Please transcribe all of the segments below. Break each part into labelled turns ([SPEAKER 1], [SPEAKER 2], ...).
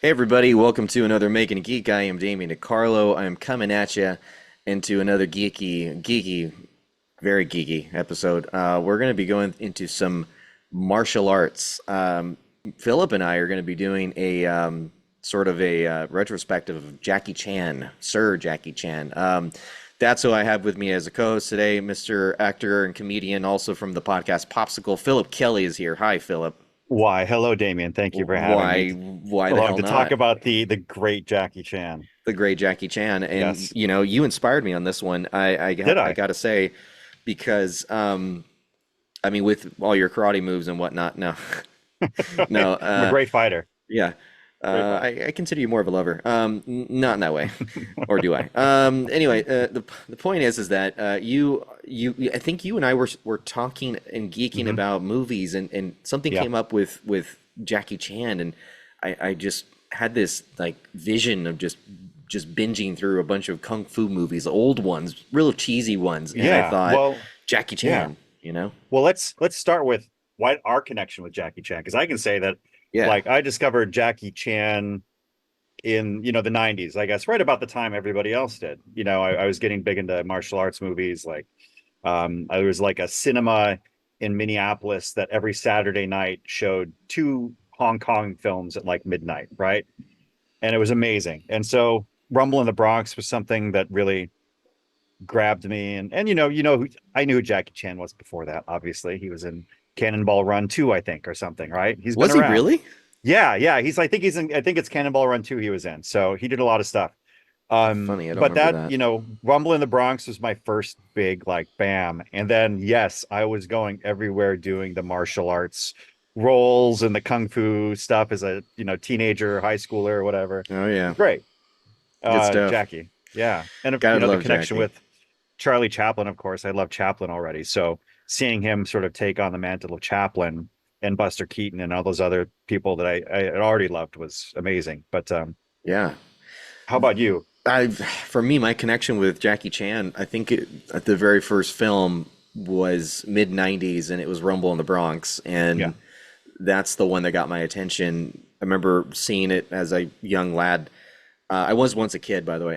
[SPEAKER 1] Hey everybody, welcome to another Making a Geek. I am Damian DeCarlo. I am coming at you into another very geeky episode. We're going to be going into some martial arts. Philip and I are going to be doing a sort of a retrospective of Jackie Chan, Sir Jackie Chan. That's who I have with me as a co-host today, Mr. Actor and comedian, also from the podcast Popsicle. Philip Kelly is here. Hi, Philip.
[SPEAKER 2] Why, hello, Damien. Thank you for having me
[SPEAKER 1] Why the
[SPEAKER 2] along
[SPEAKER 1] hell
[SPEAKER 2] to talk
[SPEAKER 1] not?
[SPEAKER 2] about the great Jackie Chan.
[SPEAKER 1] The great Jackie Chan. And
[SPEAKER 2] Yes.
[SPEAKER 1] you inspired me on this one.
[SPEAKER 2] Did
[SPEAKER 1] I
[SPEAKER 2] I?
[SPEAKER 1] gotta say, because I mean, with all your karate moves and whatnot, no, no,
[SPEAKER 2] I'm a great fighter.
[SPEAKER 1] yeah,
[SPEAKER 2] Great fighter.
[SPEAKER 1] I consider you more of a lover. Not in that way, or do I? Anyway, the point is that I think you and I were talking and geeking
[SPEAKER 2] Hmm.
[SPEAKER 1] about movies, and something
[SPEAKER 2] Yeah.
[SPEAKER 1] came up with Jackie Chan, and I just had this like vision of just binging through a bunch of kung fu movies, old ones, real cheesy ones, and I
[SPEAKER 2] Yeah.
[SPEAKER 1] thought
[SPEAKER 2] Well,
[SPEAKER 1] Jackie
[SPEAKER 2] yeah.
[SPEAKER 1] Chan, you know?
[SPEAKER 2] Well, let's start with what our connection with Jackie Chan, because I can say that
[SPEAKER 1] Yeah.
[SPEAKER 2] like I discovered Jackie Chan in the 90s, I guess, right about the time everybody else did. I was getting big into martial arts movies. Like I was like a cinema in Minneapolis that every Saturday night showed two Hong Kong films at like midnight, right? And it was amazing. And so Rumble in the Bronx was something that really grabbed me. And I knew who Jackie Chan was before that. Obviously, he was in Cannonball Run 2, I think, or something, right? He's been
[SPEAKER 1] Was he
[SPEAKER 2] around.
[SPEAKER 1] really?
[SPEAKER 2] Yeah, yeah. I think it's Cannonball Run 2 he was in. So he did a lot of stuff.
[SPEAKER 1] Funny, I don't
[SPEAKER 2] But
[SPEAKER 1] remember
[SPEAKER 2] that,
[SPEAKER 1] that.
[SPEAKER 2] Rumble in the Bronx was my first big like bam. And then yes, I was going everywhere doing the martial arts roles and the kung fu stuff as a, teenager, high schooler, or whatever.
[SPEAKER 1] Oh yeah,
[SPEAKER 2] Great.
[SPEAKER 1] good stuff.
[SPEAKER 2] Jackie. Yeah. And
[SPEAKER 1] Gotta
[SPEAKER 2] the
[SPEAKER 1] love
[SPEAKER 2] connection
[SPEAKER 1] Jackie.
[SPEAKER 2] with Charlie Chaplin, of course. I love Chaplin already. So seeing him sort of take on the mantle of Chaplin and Buster Keaton and all those other people that I had already loved was amazing. But
[SPEAKER 1] Yeah.
[SPEAKER 2] how about you?
[SPEAKER 1] For me, my connection with Jackie Chan, I think the very first film was mid '90s, and it was Rumble in the Bronx,
[SPEAKER 2] Yeah.
[SPEAKER 1] and that's the one that got my attention. I remember seeing it as a young lad. I was once a kid, by the way.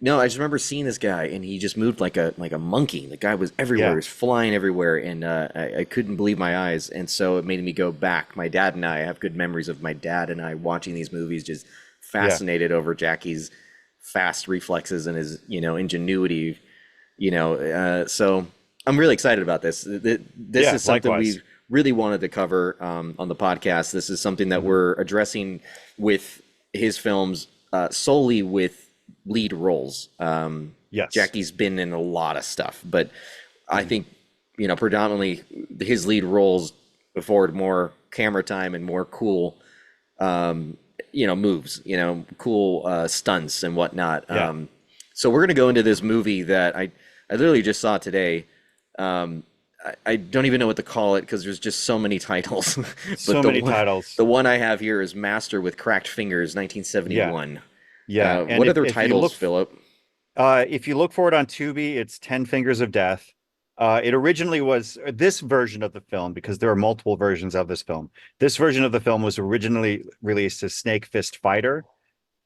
[SPEAKER 1] No, I just remember seeing this guy, and he just moved like a monkey. The guy was everywhere, he
[SPEAKER 2] Yeah.
[SPEAKER 1] was flying everywhere, and I couldn't believe my eyes. And so it made me go back. My dad and I have good memories of my dad and I watching these movies, just
[SPEAKER 2] Yeah.
[SPEAKER 1] fascinated over Jackie's fast reflexes and his ingenuity. So I'm really excited about this. This
[SPEAKER 2] Yeah.
[SPEAKER 1] is something
[SPEAKER 2] Likewise.
[SPEAKER 1] we really wanted to cover on the podcast. This is something that
[SPEAKER 2] Mhm.
[SPEAKER 1] we're addressing with his films solely with lead roles.
[SPEAKER 2] Yes.
[SPEAKER 1] Jackie's been in a lot of stuff, but I
[SPEAKER 2] Mhm.
[SPEAKER 1] think predominantly his lead roles afford more camera time and more cool moves, cool stunts and whatnot.
[SPEAKER 2] Yeah.
[SPEAKER 1] So we're gonna go into this movie that I literally just saw today. I don't even know what to call it because there's just so many titles. But
[SPEAKER 2] So many titles.
[SPEAKER 1] the one I have here is Master with Cracked Fingers,
[SPEAKER 2] Yeah.
[SPEAKER 1] 1971.
[SPEAKER 2] Yeah. And
[SPEAKER 1] What other
[SPEAKER 2] if you
[SPEAKER 1] titles,
[SPEAKER 2] look
[SPEAKER 1] Philip?
[SPEAKER 2] if you look for it on Tubi, it's 10 Fingers of Death. It originally was this version of the film because there are multiple versions of this film. This version of the film was originally released as Snake Fist Fighter.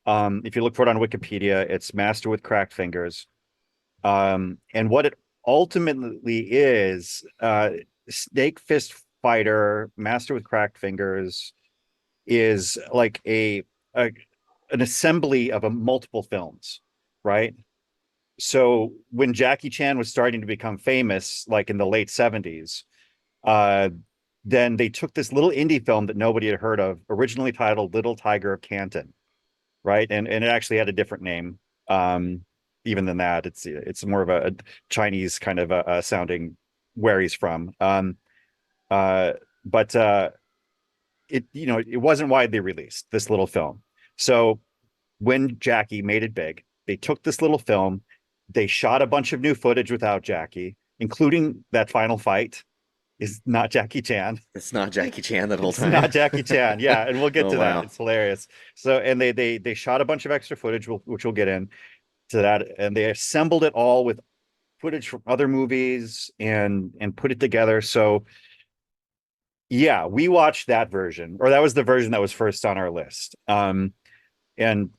[SPEAKER 2] If you look for it on Wikipedia, it's Master with Cracked Fingers. And what it ultimately is, Snake Fist Fighter, Master with Cracked Fingers, is like a an assembly of multiple films, right? So when Jackie Chan was starting to become famous, like in the late 70s, uh, then they took this little indie film that nobody had heard of, originally titled Little Tiger of Canton, right? And it actually had a different name. Even than that, it's more of a Chinese kind of a sounding where he's from. Uh, but it wasn't widely released, this little film. So when Jackie made it big, they took this little film, they shot a bunch of new footage without Jackie, including that final fight is not Jackie Chan.
[SPEAKER 1] It's not Jackie Chan that whole
[SPEAKER 2] It's
[SPEAKER 1] time.
[SPEAKER 2] not Jackie Chan. Yeah, and we'll get
[SPEAKER 1] Oh
[SPEAKER 2] to that.
[SPEAKER 1] wow.
[SPEAKER 2] It's hilarious. So, and they shot a bunch of extra footage, which we'll get into that, and they assembled it all with footage from other movies and put it together. So Yeah, we watched that version, or that was the version that was first on our list. And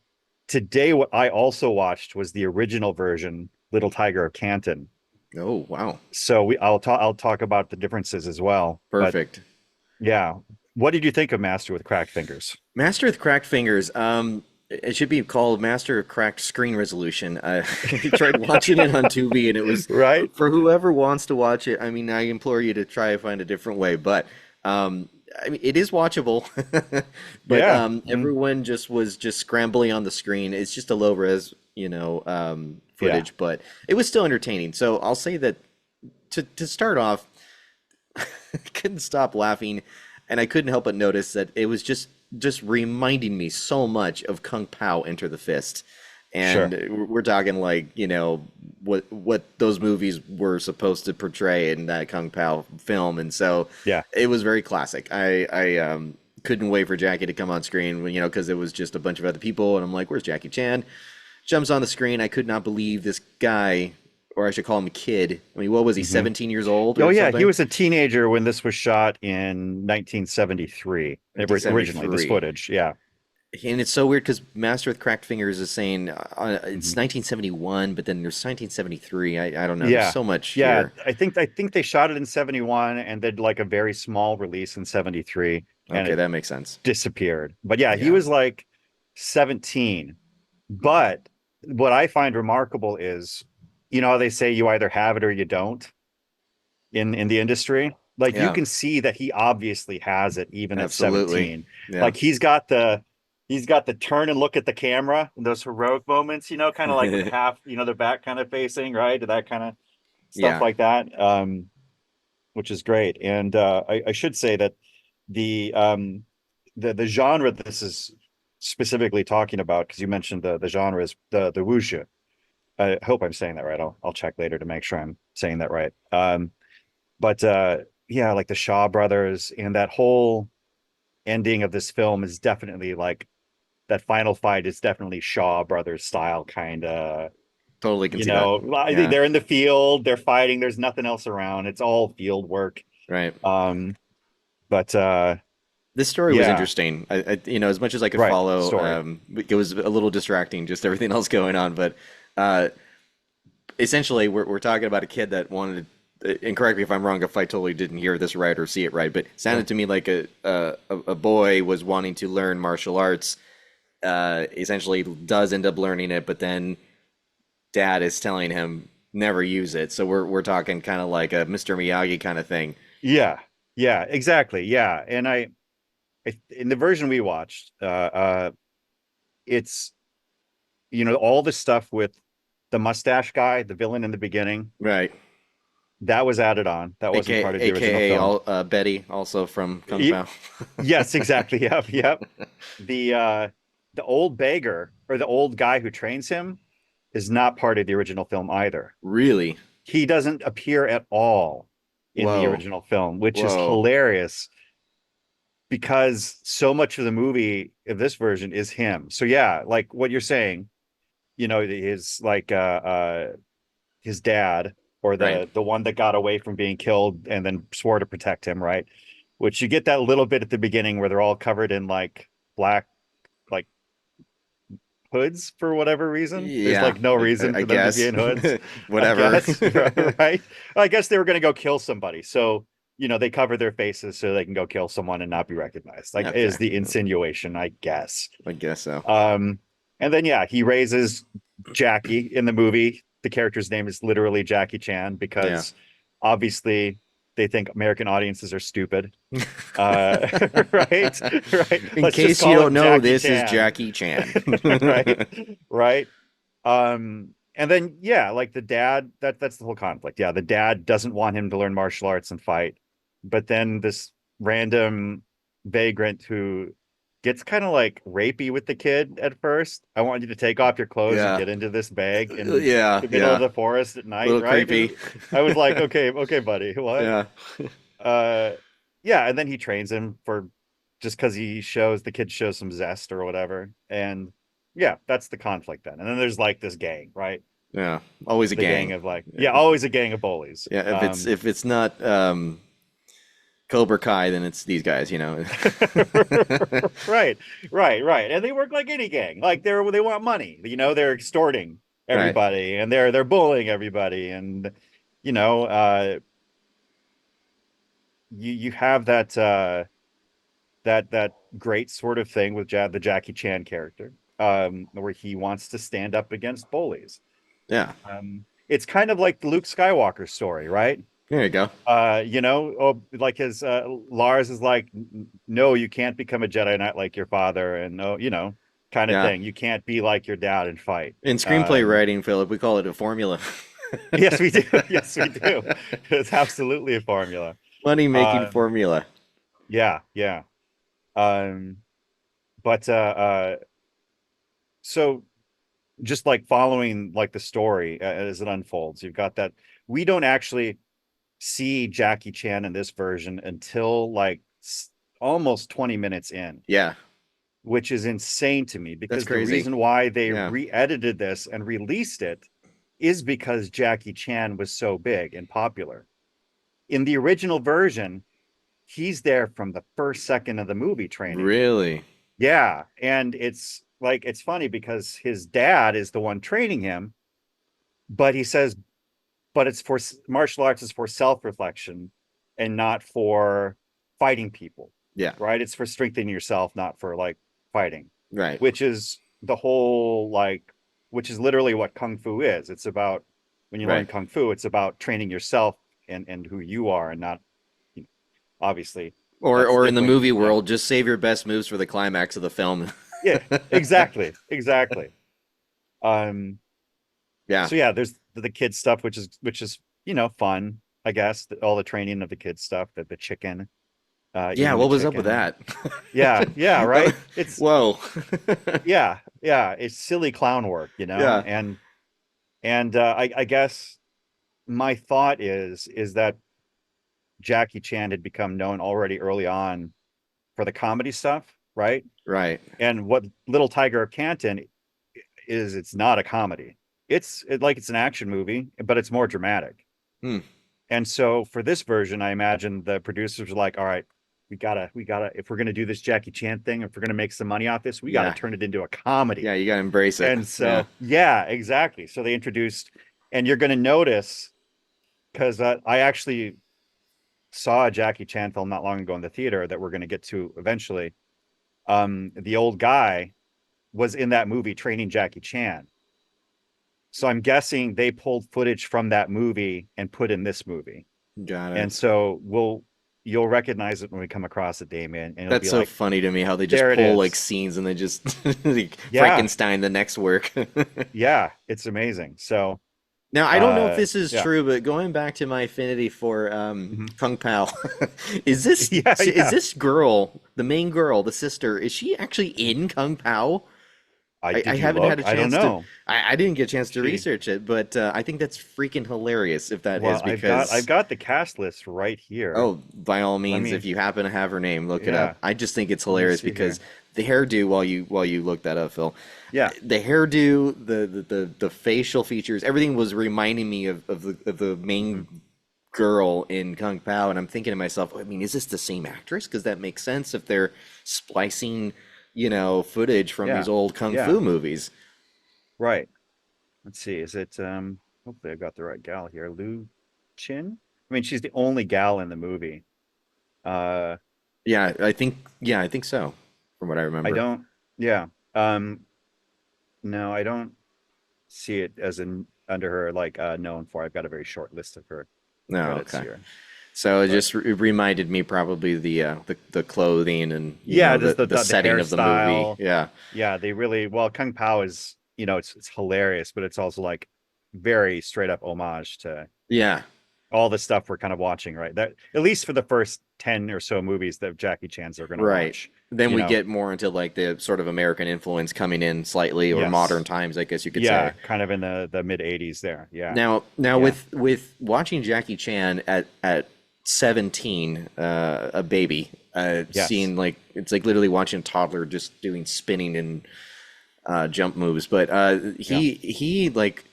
[SPEAKER 2] today, what I also watched was the original version, Little Tiger of Canton.
[SPEAKER 1] Oh, wow.
[SPEAKER 2] So I'll talk about the differences as well. But
[SPEAKER 1] Perfect.
[SPEAKER 2] yeah, what did you think of Master with Cracked Fingers?
[SPEAKER 1] Master with Cracked Fingers. It should be called Master of Cracked Screen Resolution. I tried watching it on Tubi, and it was
[SPEAKER 2] Right?
[SPEAKER 1] for whoever wants to watch it. I mean, I implore you to try and find a different way, but um, I mean, it is watchable. But
[SPEAKER 2] Yeah.
[SPEAKER 1] everyone just was just scrambling on the screen. It's just a low res,
[SPEAKER 2] Yeah.
[SPEAKER 1] footage, but it was still entertaining. So I'll say that to start off, I couldn't stop laughing, and I couldn't help but notice that it was just reminding me so much of Kung Pao Enter the Fist. And
[SPEAKER 2] Sure.
[SPEAKER 1] we're talking like, what those movies were supposed to portray in that Kung Pao film. And so
[SPEAKER 2] Yeah.
[SPEAKER 1] it was very classic. I couldn't wait for Jackie to come on screen when, because it was just a bunch of other people. And I'm like, where's Jackie Chan? Jumps on the screen. I could not believe this guy, or I should call him a kid. I mean, what was he,
[SPEAKER 2] hmm
[SPEAKER 1] 17 years old
[SPEAKER 2] Oh
[SPEAKER 1] or
[SPEAKER 2] yeah, he
[SPEAKER 1] something?
[SPEAKER 2] was a teenager when this was shot in 1973. Originally, this
[SPEAKER 1] 1973.
[SPEAKER 2] footage. Yeah.
[SPEAKER 1] And it's so weird because Master with Cracked Fingers is saying it's
[SPEAKER 2] hmm
[SPEAKER 1] 1971, but then there's 1973. I don't know. There's
[SPEAKER 2] Yeah.
[SPEAKER 1] so much
[SPEAKER 2] Yeah.
[SPEAKER 1] here.
[SPEAKER 2] I think they shot it in 71 and did like a very small release in 73 and
[SPEAKER 1] Okay,
[SPEAKER 2] it
[SPEAKER 1] that makes sense.
[SPEAKER 2] disappeared. But yeah, he
[SPEAKER 1] Yeah.
[SPEAKER 2] was like 17. But what I find remarkable is, you know how they say you either have it or you don't in the industry? Like you
[SPEAKER 1] Yeah,
[SPEAKER 2] can see that he obviously has it even at
[SPEAKER 1] absolutely.
[SPEAKER 2] 17.
[SPEAKER 1] Yeah.
[SPEAKER 2] Like he's got the turn and look at the camera in those heroic moments, kind of like with half, the back kind of facing, right? That kind of stuff
[SPEAKER 1] Yeah,
[SPEAKER 2] like that. Which is great. And I should say that the genre this is specifically talking about, because you mentioned the genre is the wuxia. I hope I'm saying that right. I'll check later to make sure I'm saying that right. But yeah, like the Shaw brothers and that whole ending of this film is definitely like that final fight is definitely Shaw brothers style kind of.
[SPEAKER 1] totally can see that. Yeah,
[SPEAKER 2] They're in the field, they're fighting. There's nothing else around. It's all field work.
[SPEAKER 1] right.
[SPEAKER 2] Um, but
[SPEAKER 1] This story was
[SPEAKER 2] yeah,
[SPEAKER 1] interesting. As much as I could
[SPEAKER 2] right.
[SPEAKER 1] follow,
[SPEAKER 2] Story.
[SPEAKER 1] it was a little distracting, just everything else going on. But uh, essentially, we're talking about a kid that wanted, and correct me if I'm wrong if I totally didn't hear this right or see it right, but it sounded
[SPEAKER 2] Sure.
[SPEAKER 1] to me like a boy was wanting to learn martial arts, essentially does end up learning it, but then dad is telling him never use it. So we're talking kind of like a Mr. Miyagi kind of thing.
[SPEAKER 2] Yeah. Yeah, exactly. Yeah. And in the version we watched, it's all the stuff with the mustache guy, the villain in the beginning,
[SPEAKER 1] Right.
[SPEAKER 2] that was added on. That wasn't part of the original
[SPEAKER 1] AKA
[SPEAKER 2] film.
[SPEAKER 1] all Betty, also from Kung
[SPEAKER 2] Y-
[SPEAKER 1] Pao.
[SPEAKER 2] yes, exactly. Yep, yep. The old beggar or the old guy who trains him is not part of the original film either.
[SPEAKER 1] Really?
[SPEAKER 2] He doesn't appear at all in the
[SPEAKER 1] Whoa.
[SPEAKER 2] original film, which is
[SPEAKER 1] Whoa.
[SPEAKER 2] hilarious because so much of the movie of this version is him. So yeah, like what you're saying, his like his dad or
[SPEAKER 1] Right.
[SPEAKER 2] the one that got away from being killed and then swore to protect him, right? Which you get that little bit at the beginning where they're all covered in like black like hoods for whatever reason. There's
[SPEAKER 1] Yeah,
[SPEAKER 2] like no reason
[SPEAKER 1] I
[SPEAKER 2] for them to be
[SPEAKER 1] guess.
[SPEAKER 2] in hoods, I
[SPEAKER 1] Whatever.
[SPEAKER 2] guess, right? I guess they were going to go kill somebody. So, they cover their faces so they can go kill someone and not be recognized. Like is
[SPEAKER 1] Okay.
[SPEAKER 2] the insinuation, I guess.
[SPEAKER 1] I guess so.
[SPEAKER 2] Um, and then yeah, he raises Jackie in the movie. The character's name is literally Jackie Chan
[SPEAKER 1] Yeah.
[SPEAKER 2] because obviously they think American audiences are stupid. Right, right.
[SPEAKER 1] In
[SPEAKER 2] Let's just
[SPEAKER 1] case you
[SPEAKER 2] call
[SPEAKER 1] don't
[SPEAKER 2] him
[SPEAKER 1] know,
[SPEAKER 2] Jackie
[SPEAKER 1] this is
[SPEAKER 2] Chan.
[SPEAKER 1] Jackie Chan.
[SPEAKER 2] Right, right. And then yeah, like the dad, that's the whole conflict. Yeah, the dad doesn't want him to learn martial arts and fight, but then this random vagrant who gets kind of like rapey with the kid at first. I want you to take off your clothes and
[SPEAKER 1] Yeah.
[SPEAKER 2] get into this bag in
[SPEAKER 1] Yeah,
[SPEAKER 2] the middle of
[SPEAKER 1] yeah.
[SPEAKER 2] the forest at
[SPEAKER 1] A
[SPEAKER 2] night,
[SPEAKER 1] little
[SPEAKER 2] right?
[SPEAKER 1] creepy.
[SPEAKER 2] I was like, okay, okay, buddy, what?
[SPEAKER 1] Yeah.
[SPEAKER 2] Uh, yeah, and then he trains him for just because the kid shows some zest or whatever, and yeah, that's the conflict then. And then there's like this gang, right?
[SPEAKER 1] Yeah. Always a
[SPEAKER 2] The gang
[SPEAKER 1] gang.
[SPEAKER 2] of like, yeah, always a gang of bullies.
[SPEAKER 1] Yeah, if it's not Cobra Kai, then it's these guys, you know.
[SPEAKER 2] Right, right. And they work like any gang. Like they want money. They're extorting
[SPEAKER 1] Right.
[SPEAKER 2] everybody and they're bullying everybody. And you know, you have that great sort of thing with the Jackie Chan character, where he wants to stand up against bullies.
[SPEAKER 1] Yeah.
[SPEAKER 2] It's kind of like the Luke Skywalker story, right?
[SPEAKER 1] There you go.
[SPEAKER 2] Like his Lars is like, no, you can't become a Jedi Knight like your father, and no, kind of
[SPEAKER 1] Yeah.
[SPEAKER 2] thing. You can't be like your dad and fight.
[SPEAKER 1] In screenplay
[SPEAKER 2] Um,
[SPEAKER 1] writing, Philip, we call it a formula.
[SPEAKER 2] yes, we do. Yes, we do. It's absolutely a formula.
[SPEAKER 1] Money making
[SPEAKER 2] Um,
[SPEAKER 1] formula.
[SPEAKER 2] yeah, yeah. Um, but so just like following like the story as it unfolds, you've got that we don't actually see Jackie Chan in this version until like almost 20 minutes in,
[SPEAKER 1] Yeah.
[SPEAKER 2] which is insane to me
[SPEAKER 1] That's
[SPEAKER 2] because the
[SPEAKER 1] crazy.
[SPEAKER 2] reason why they
[SPEAKER 1] Yeah.
[SPEAKER 2] re-edited this and released it is because Jackie Chan was so big and popular. In the original version, he's there from the first second of the movie training.
[SPEAKER 1] Really?
[SPEAKER 2] Yeah, and it's funny because his dad is the one training him, but he says, but it's for martial arts is for self-reflection and not for fighting people,
[SPEAKER 1] Yeah.
[SPEAKER 2] right? It's for strengthening yourself, not for like fighting,
[SPEAKER 1] Right.
[SPEAKER 2] which is the whole like, which is literally what kung fu is. It's about when you learn
[SPEAKER 1] Right.
[SPEAKER 2] kung fu, it's about training yourself and who you are, and not, you know, obviously that's
[SPEAKER 1] Or in the
[SPEAKER 2] different.
[SPEAKER 1] movie
[SPEAKER 2] Yeah,
[SPEAKER 1] world, just save your best moves for the climax of the film.
[SPEAKER 2] yeah, exactly, exactly. Um,
[SPEAKER 1] Yeah.
[SPEAKER 2] so yeah, there's the kids stuff, which is fun, I guess. All the training of the kids stuff, the chicken,
[SPEAKER 1] Yeah,
[SPEAKER 2] eating the
[SPEAKER 1] what was up with
[SPEAKER 2] chicken.
[SPEAKER 1] that?
[SPEAKER 2] Yeah, yeah, right. It's
[SPEAKER 1] Whoa.
[SPEAKER 2] yeah, it's silly clown work,
[SPEAKER 1] Yeah.
[SPEAKER 2] and I guess my thought is that Jackie Chan had become known already early on for the comedy stuff, right?
[SPEAKER 1] Right.
[SPEAKER 2] And what Little Tiger of Canton is, it's not a comedy. It's an action movie, but it's more dramatic.
[SPEAKER 1] Hmm.
[SPEAKER 2] And so for this version, I imagine the producers were like, all right, we gotta, if we're gonna do this Jackie Chan thing, if we're gonna make some money off this, we gotta
[SPEAKER 1] Yeah.
[SPEAKER 2] turn it into a
[SPEAKER 1] Yeah,
[SPEAKER 2] comedy.
[SPEAKER 1] you gotta embrace it.
[SPEAKER 2] And
[SPEAKER 1] Yeah.
[SPEAKER 2] so, yeah, exactly. So they introduced, and you're gonna notice because I actually saw a Jackie Chan film not long ago in the theater that we're gonna get to eventually. The old guy was in that movie training Jackie Chan. So I'm guessing they pulled footage from that movie and put in this movie.
[SPEAKER 1] Got
[SPEAKER 2] And
[SPEAKER 1] it.
[SPEAKER 2] so you'll recognize it when we come across it, Damien, and it'll
[SPEAKER 1] That's
[SPEAKER 2] be
[SPEAKER 1] so
[SPEAKER 2] like,
[SPEAKER 1] funny to me how they just
[SPEAKER 2] there it
[SPEAKER 1] pull like
[SPEAKER 2] is.
[SPEAKER 1] scenes and they just like
[SPEAKER 2] Yeah,
[SPEAKER 1] Frankenstein the next work.
[SPEAKER 2] yeah, it's amazing. So
[SPEAKER 1] Now, I don't know if this is
[SPEAKER 2] yeah.
[SPEAKER 1] true, but going back to my affinity for
[SPEAKER 2] Mhm.
[SPEAKER 1] Kung Pao,
[SPEAKER 2] Yeah,
[SPEAKER 1] is
[SPEAKER 2] yeah.
[SPEAKER 1] this girl, the main girl, the sister, is she actually in Kung Pao? I
[SPEAKER 2] Did you
[SPEAKER 1] haven't had
[SPEAKER 2] look?
[SPEAKER 1] a
[SPEAKER 2] I don't
[SPEAKER 1] chance to.
[SPEAKER 2] know.
[SPEAKER 1] I didn't get a chance to
[SPEAKER 2] She
[SPEAKER 1] research it, but I think that's freaking hilarious if that is
[SPEAKER 2] Well, I've
[SPEAKER 1] because
[SPEAKER 2] got the cast list right here.
[SPEAKER 1] oh, by all
[SPEAKER 2] Let
[SPEAKER 1] means, if
[SPEAKER 2] me
[SPEAKER 1] you happen to have her name, look it up.
[SPEAKER 2] Yeah,
[SPEAKER 1] I just think it's
[SPEAKER 2] let me
[SPEAKER 1] hilarious
[SPEAKER 2] see
[SPEAKER 1] because
[SPEAKER 2] here.
[SPEAKER 1] the hairdo while you look that up, Phil,
[SPEAKER 2] Yeah.
[SPEAKER 1] the hairdo, the facial features, everything was reminding me of the main
[SPEAKER 2] Mhm.
[SPEAKER 1] girl in Kung Pao, and I'm thinking to myself, I mean, is this the same actress? Because that makes sense if they're splicing, footage from these
[SPEAKER 2] Yeah.
[SPEAKER 1] old kung
[SPEAKER 2] Yeah.
[SPEAKER 1] fu movies.
[SPEAKER 2] Right. Let's see. Is it hopefully I've got the right gal here. Lu Chin? I mean, she's the only gal in the movie. Uh
[SPEAKER 1] Yeah, I think so, from what I
[SPEAKER 2] I
[SPEAKER 1] remember.
[SPEAKER 2] don't yeah. Um no, I don't see it as in under her like known for. I've got a very short list of her
[SPEAKER 1] No,
[SPEAKER 2] credits
[SPEAKER 1] okay.
[SPEAKER 2] here.
[SPEAKER 1] So it
[SPEAKER 2] But
[SPEAKER 1] just it reminded me probably the clothing and
[SPEAKER 2] yeah, just
[SPEAKER 1] the
[SPEAKER 2] the
[SPEAKER 1] setting of the movie.
[SPEAKER 2] hairstyle.
[SPEAKER 1] Yeah.
[SPEAKER 2] Yeah, they really well, Kung Pao is, it's hilarious, but it's also like very straight up homage to
[SPEAKER 1] Yeah.
[SPEAKER 2] all the stuff we're kind of watching, right? That at least for the first 10 or so movies that Jackie Chan's are gonna
[SPEAKER 1] Right.
[SPEAKER 2] watch,
[SPEAKER 1] Then
[SPEAKER 2] you
[SPEAKER 1] we
[SPEAKER 2] know.
[SPEAKER 1] get more into like the sort of American influence coming in slightly or modern
[SPEAKER 2] Yes.
[SPEAKER 1] times, I guess you could say.
[SPEAKER 2] Yeah, kind of in the mid 80s there. Yeah.
[SPEAKER 1] Now
[SPEAKER 2] Yeah.
[SPEAKER 1] with watching Jackie Chan at 17, a baby,
[SPEAKER 2] Yes.
[SPEAKER 1] seeing like it's like literally watching a toddler just doing spinning and jump moves, but
[SPEAKER 2] Yeah.
[SPEAKER 1] he like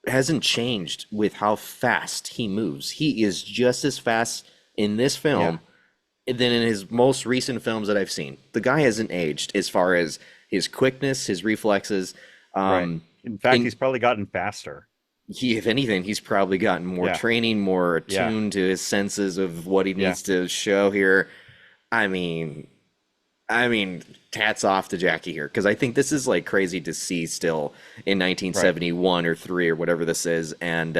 [SPEAKER 1] hasn't changed with how fast he moves. He is just as fast in this
[SPEAKER 2] Yeah,
[SPEAKER 1] film than in his most recent films that I've seen. The guy hasn't aged as far as his quickness, his reflexes.
[SPEAKER 2] right.
[SPEAKER 1] Um,
[SPEAKER 2] In fact,
[SPEAKER 1] in
[SPEAKER 2] he's probably gotten faster.
[SPEAKER 1] if anything, he's probably gotten more
[SPEAKER 2] Yeah,
[SPEAKER 1] training, more
[SPEAKER 2] yeah,
[SPEAKER 1] attuned to his senses of what he
[SPEAKER 2] yeah,
[SPEAKER 1] needs to show here. I mean, I mean, hats off to Jackie here because I think this is like crazy to see still in
[SPEAKER 2] right.
[SPEAKER 1] 1971 or three or whatever this is. And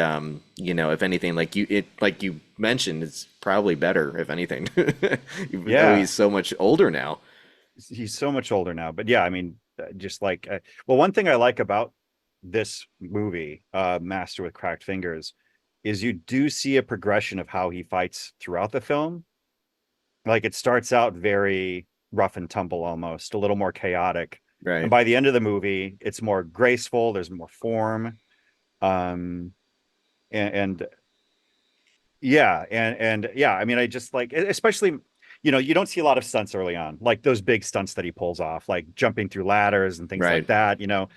[SPEAKER 1] if anything, like you mentioned, it's probably better if anything, even though he's
[SPEAKER 2] Yeah,
[SPEAKER 1] so much older now.
[SPEAKER 2] he's so much older now. But yeah, I mean, just like, well, one thing I like about this movie, Master with Cracked Fingers, is you do see a progression of how he fights throughout the film. Like it starts out very rough and tumble, almost a little more chaotic, and
[SPEAKER 1] Right,
[SPEAKER 2] by the end of the movie, it's more graceful. There's more form. Um, and yeah, and yeah, I mean, I just like, especially, you don't see a lot of stunts early on, like those big stunts that he pulls off, like jumping through ladders and things like
[SPEAKER 1] right,
[SPEAKER 2] that.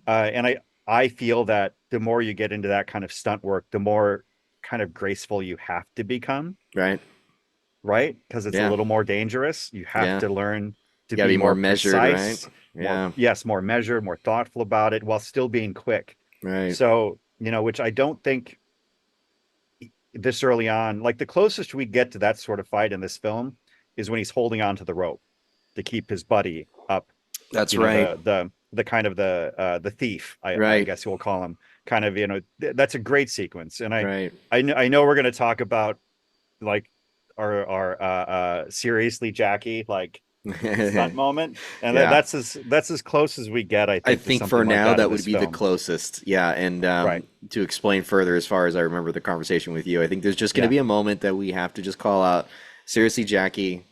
[SPEAKER 2] And I feel that the more you get into that kind of stunt work, the more kind of graceful you have to become,
[SPEAKER 1] right.
[SPEAKER 2] right? Because it's a
[SPEAKER 1] Yeah,
[SPEAKER 2] little more dangerous. You have
[SPEAKER 1] yeah.
[SPEAKER 2] to learn to
[SPEAKER 1] You gotta
[SPEAKER 2] be
[SPEAKER 1] be more
[SPEAKER 2] more
[SPEAKER 1] measured, right?
[SPEAKER 2] precise, more,
[SPEAKER 1] Yeah,
[SPEAKER 2] yes, more measured, more thoughtful about it while still being quick.
[SPEAKER 1] right,
[SPEAKER 2] So, which I don't think this early on, like the closest we get to that sort of fight in this film is when he's holding on to the rope to keep his buddy up.
[SPEAKER 1] that's right,
[SPEAKER 2] The kind of the thief, I
[SPEAKER 1] right,
[SPEAKER 2] guess we'll call him, kind of, that's a great sequence. And
[SPEAKER 1] right.
[SPEAKER 2] I know we're going to talk about like our seriously Jackie like stunt moment, and
[SPEAKER 1] Yeah.
[SPEAKER 2] that's as close as we get, I
[SPEAKER 1] I
[SPEAKER 2] think, to
[SPEAKER 1] think for
[SPEAKER 2] something like
[SPEAKER 1] now
[SPEAKER 2] that in
[SPEAKER 1] that would
[SPEAKER 2] this
[SPEAKER 1] be the
[SPEAKER 2] film.
[SPEAKER 1] closest. Yeah, and
[SPEAKER 2] Right.
[SPEAKER 1] to explain further, as far as I remember the conversation with you, I think there's just going to
[SPEAKER 2] Yeah.
[SPEAKER 1] be a moment that we have to just call out. Seriously, Jackie,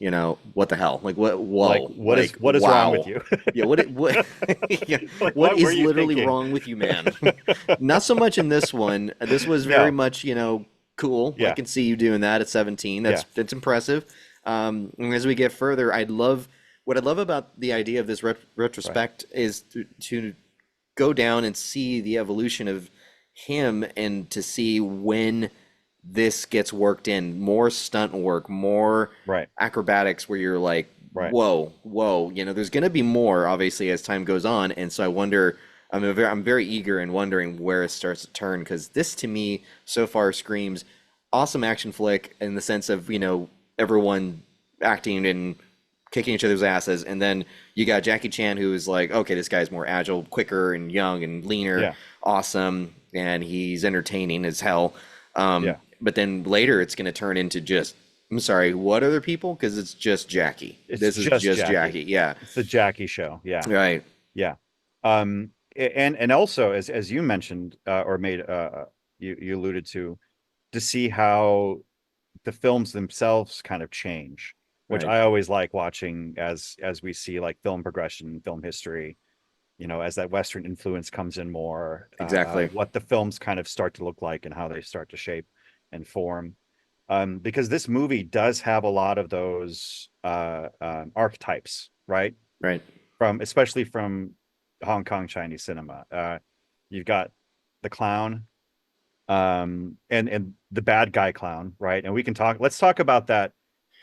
[SPEAKER 1] what the hell? Like what?
[SPEAKER 2] Like
[SPEAKER 1] Whoa! Like
[SPEAKER 2] what is wrong with
[SPEAKER 1] wow!
[SPEAKER 2] you?
[SPEAKER 1] Yeah, what? Yeah,
[SPEAKER 2] Like
[SPEAKER 1] what
[SPEAKER 2] what were
[SPEAKER 1] is
[SPEAKER 2] you
[SPEAKER 1] literally
[SPEAKER 2] thinking?
[SPEAKER 1] wrong with you, man? Not so much in this one. This was very
[SPEAKER 2] No.
[SPEAKER 1] much, cool. I
[SPEAKER 2] Yeah.
[SPEAKER 1] can see you doing that at 17.
[SPEAKER 2] Yeah.
[SPEAKER 1] That's impressive. And as we get further, what I love about the idea of this
[SPEAKER 2] Right.
[SPEAKER 1] retrospect is to go down and see the evolution of him and to see when this gets worked in, more stunt work, more
[SPEAKER 2] Right.
[SPEAKER 1] acrobatics where you're like,
[SPEAKER 2] Right.
[SPEAKER 1] whoa, whoa, there's going to be more obviously as time goes on. And so I wonder, I'm very eager and wondering where it starts to turn because this to me so far screams awesome action flick in the sense of, everyone acting and kicking each other's asses. And then you got Jackie Chan, who is like, okay, this guy's more agile, quicker, and young and leaner,
[SPEAKER 2] Yeah.
[SPEAKER 1] awesome, and he's entertaining as hell.
[SPEAKER 2] Yeah.
[SPEAKER 1] But then later, it's going to turn into just, I'm sorry, what other people? Because it's just Jackie.
[SPEAKER 2] It's
[SPEAKER 1] This is
[SPEAKER 2] just
[SPEAKER 1] just
[SPEAKER 2] Jackie.
[SPEAKER 1] Jackie. Yeah.
[SPEAKER 2] It's the Jackie show. Yeah.
[SPEAKER 1] Right.
[SPEAKER 2] Yeah. And also, as you mentioned, or made you alluded to see how the films themselves kind of change, which
[SPEAKER 1] Right.
[SPEAKER 2] I always like watching as we see like film progression, film history, as that Western influence comes in more,
[SPEAKER 1] Exactly.
[SPEAKER 2] what the films kind of start to look like and how they start to shape and form. Because this movie does have a lot of those archetypes, right?
[SPEAKER 1] Right.
[SPEAKER 2] Especially from Hong Kong Chinese cinema. You've got the clown, and the bad guy clown, right? And let's talk about that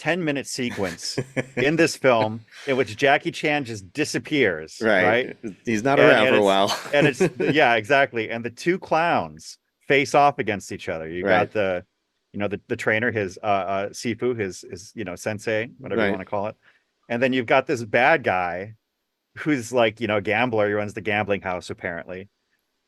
[SPEAKER 2] 10-minute sequence in this film in which Jackie Chan just disappears, right?
[SPEAKER 1] Right. He's not
[SPEAKER 2] And
[SPEAKER 1] around
[SPEAKER 2] and
[SPEAKER 1] for a
[SPEAKER 2] it's
[SPEAKER 1] while.
[SPEAKER 2] yeah, exactly. And the two clowns face off against each other. You
[SPEAKER 1] Right.
[SPEAKER 2] got the trainer, his Sifu, his sensei, whatever you
[SPEAKER 1] Right.
[SPEAKER 2] want to call it. And then you've got this bad guy who's like, a gambler. He runs the gambling house apparently.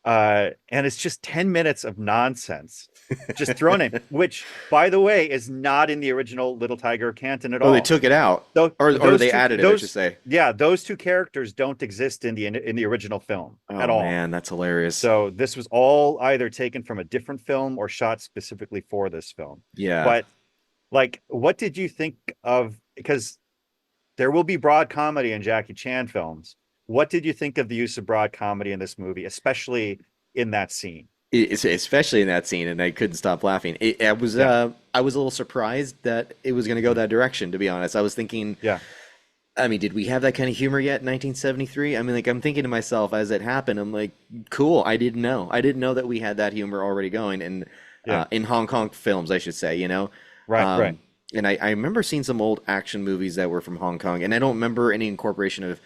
[SPEAKER 2] And it's just 10 minutes of nonsense just thrown in, which, by the way, is not in the original Little Tiger of Canton at
[SPEAKER 1] Oh, they
[SPEAKER 2] all.
[SPEAKER 1] took it out,
[SPEAKER 2] Though
[SPEAKER 1] or they added it, I should say.
[SPEAKER 2] those two characters don't exist in the original film at
[SPEAKER 1] Oh
[SPEAKER 2] all.
[SPEAKER 1] man, that's hilarious.
[SPEAKER 2] So this was all either taken from a different film or shot specifically for this film.
[SPEAKER 1] Yeah.
[SPEAKER 2] But like, what did you think of? Because there will be broad comedy in Jackie Chan films. What did you think of the use of broad comedy in this movie, especially in that scene?
[SPEAKER 1] Especially in that scene, and I couldn't stop laughing.
[SPEAKER 2] Yeah,
[SPEAKER 1] I was a little surprised that it was going to go that direction, to be honest. I was thinking,
[SPEAKER 2] yeah,
[SPEAKER 1] I mean, did we have that kind of humor yet in 1973? I mean, like, I'm thinking to myself as it happened, I'm like, cool, I didn't know. I didn't know that we had that humor already going, and
[SPEAKER 2] yeah.
[SPEAKER 1] in Hong Kong films, I should say,
[SPEAKER 2] Right, right.
[SPEAKER 1] And I remember seeing some old action movies that were from Hong Kong, and I don't remember any incorporation of,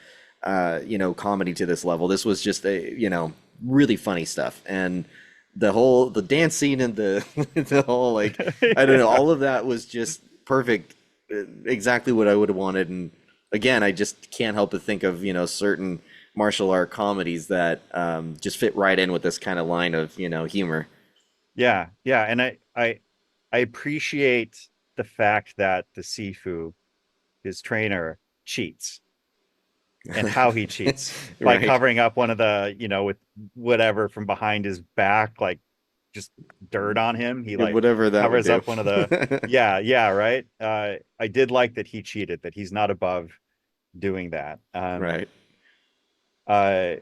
[SPEAKER 1] comedy to this level. This was just really funny stuff, and the dance scene and the the whole like I don't know,
[SPEAKER 2] Yeah.
[SPEAKER 1] all of that was just perfect, exactly what I would have wanted. And again, I just can't help but think of certain martial art comedies that just fit right in with this kind of line of humor.
[SPEAKER 2] Yeah, yeah, and I appreciate the fact that the Sifu, his trainer, cheats and how he cheats by
[SPEAKER 1] Right.
[SPEAKER 2] covering up one of the, with whatever from behind his back, like just dirt on him. He like
[SPEAKER 1] Whatever that would
[SPEAKER 2] covers
[SPEAKER 1] do.
[SPEAKER 2] up one of the, yeah, yeah, right. I did like that he cheated, that he's not above doing that.
[SPEAKER 1] Right.
[SPEAKER 2] Uh,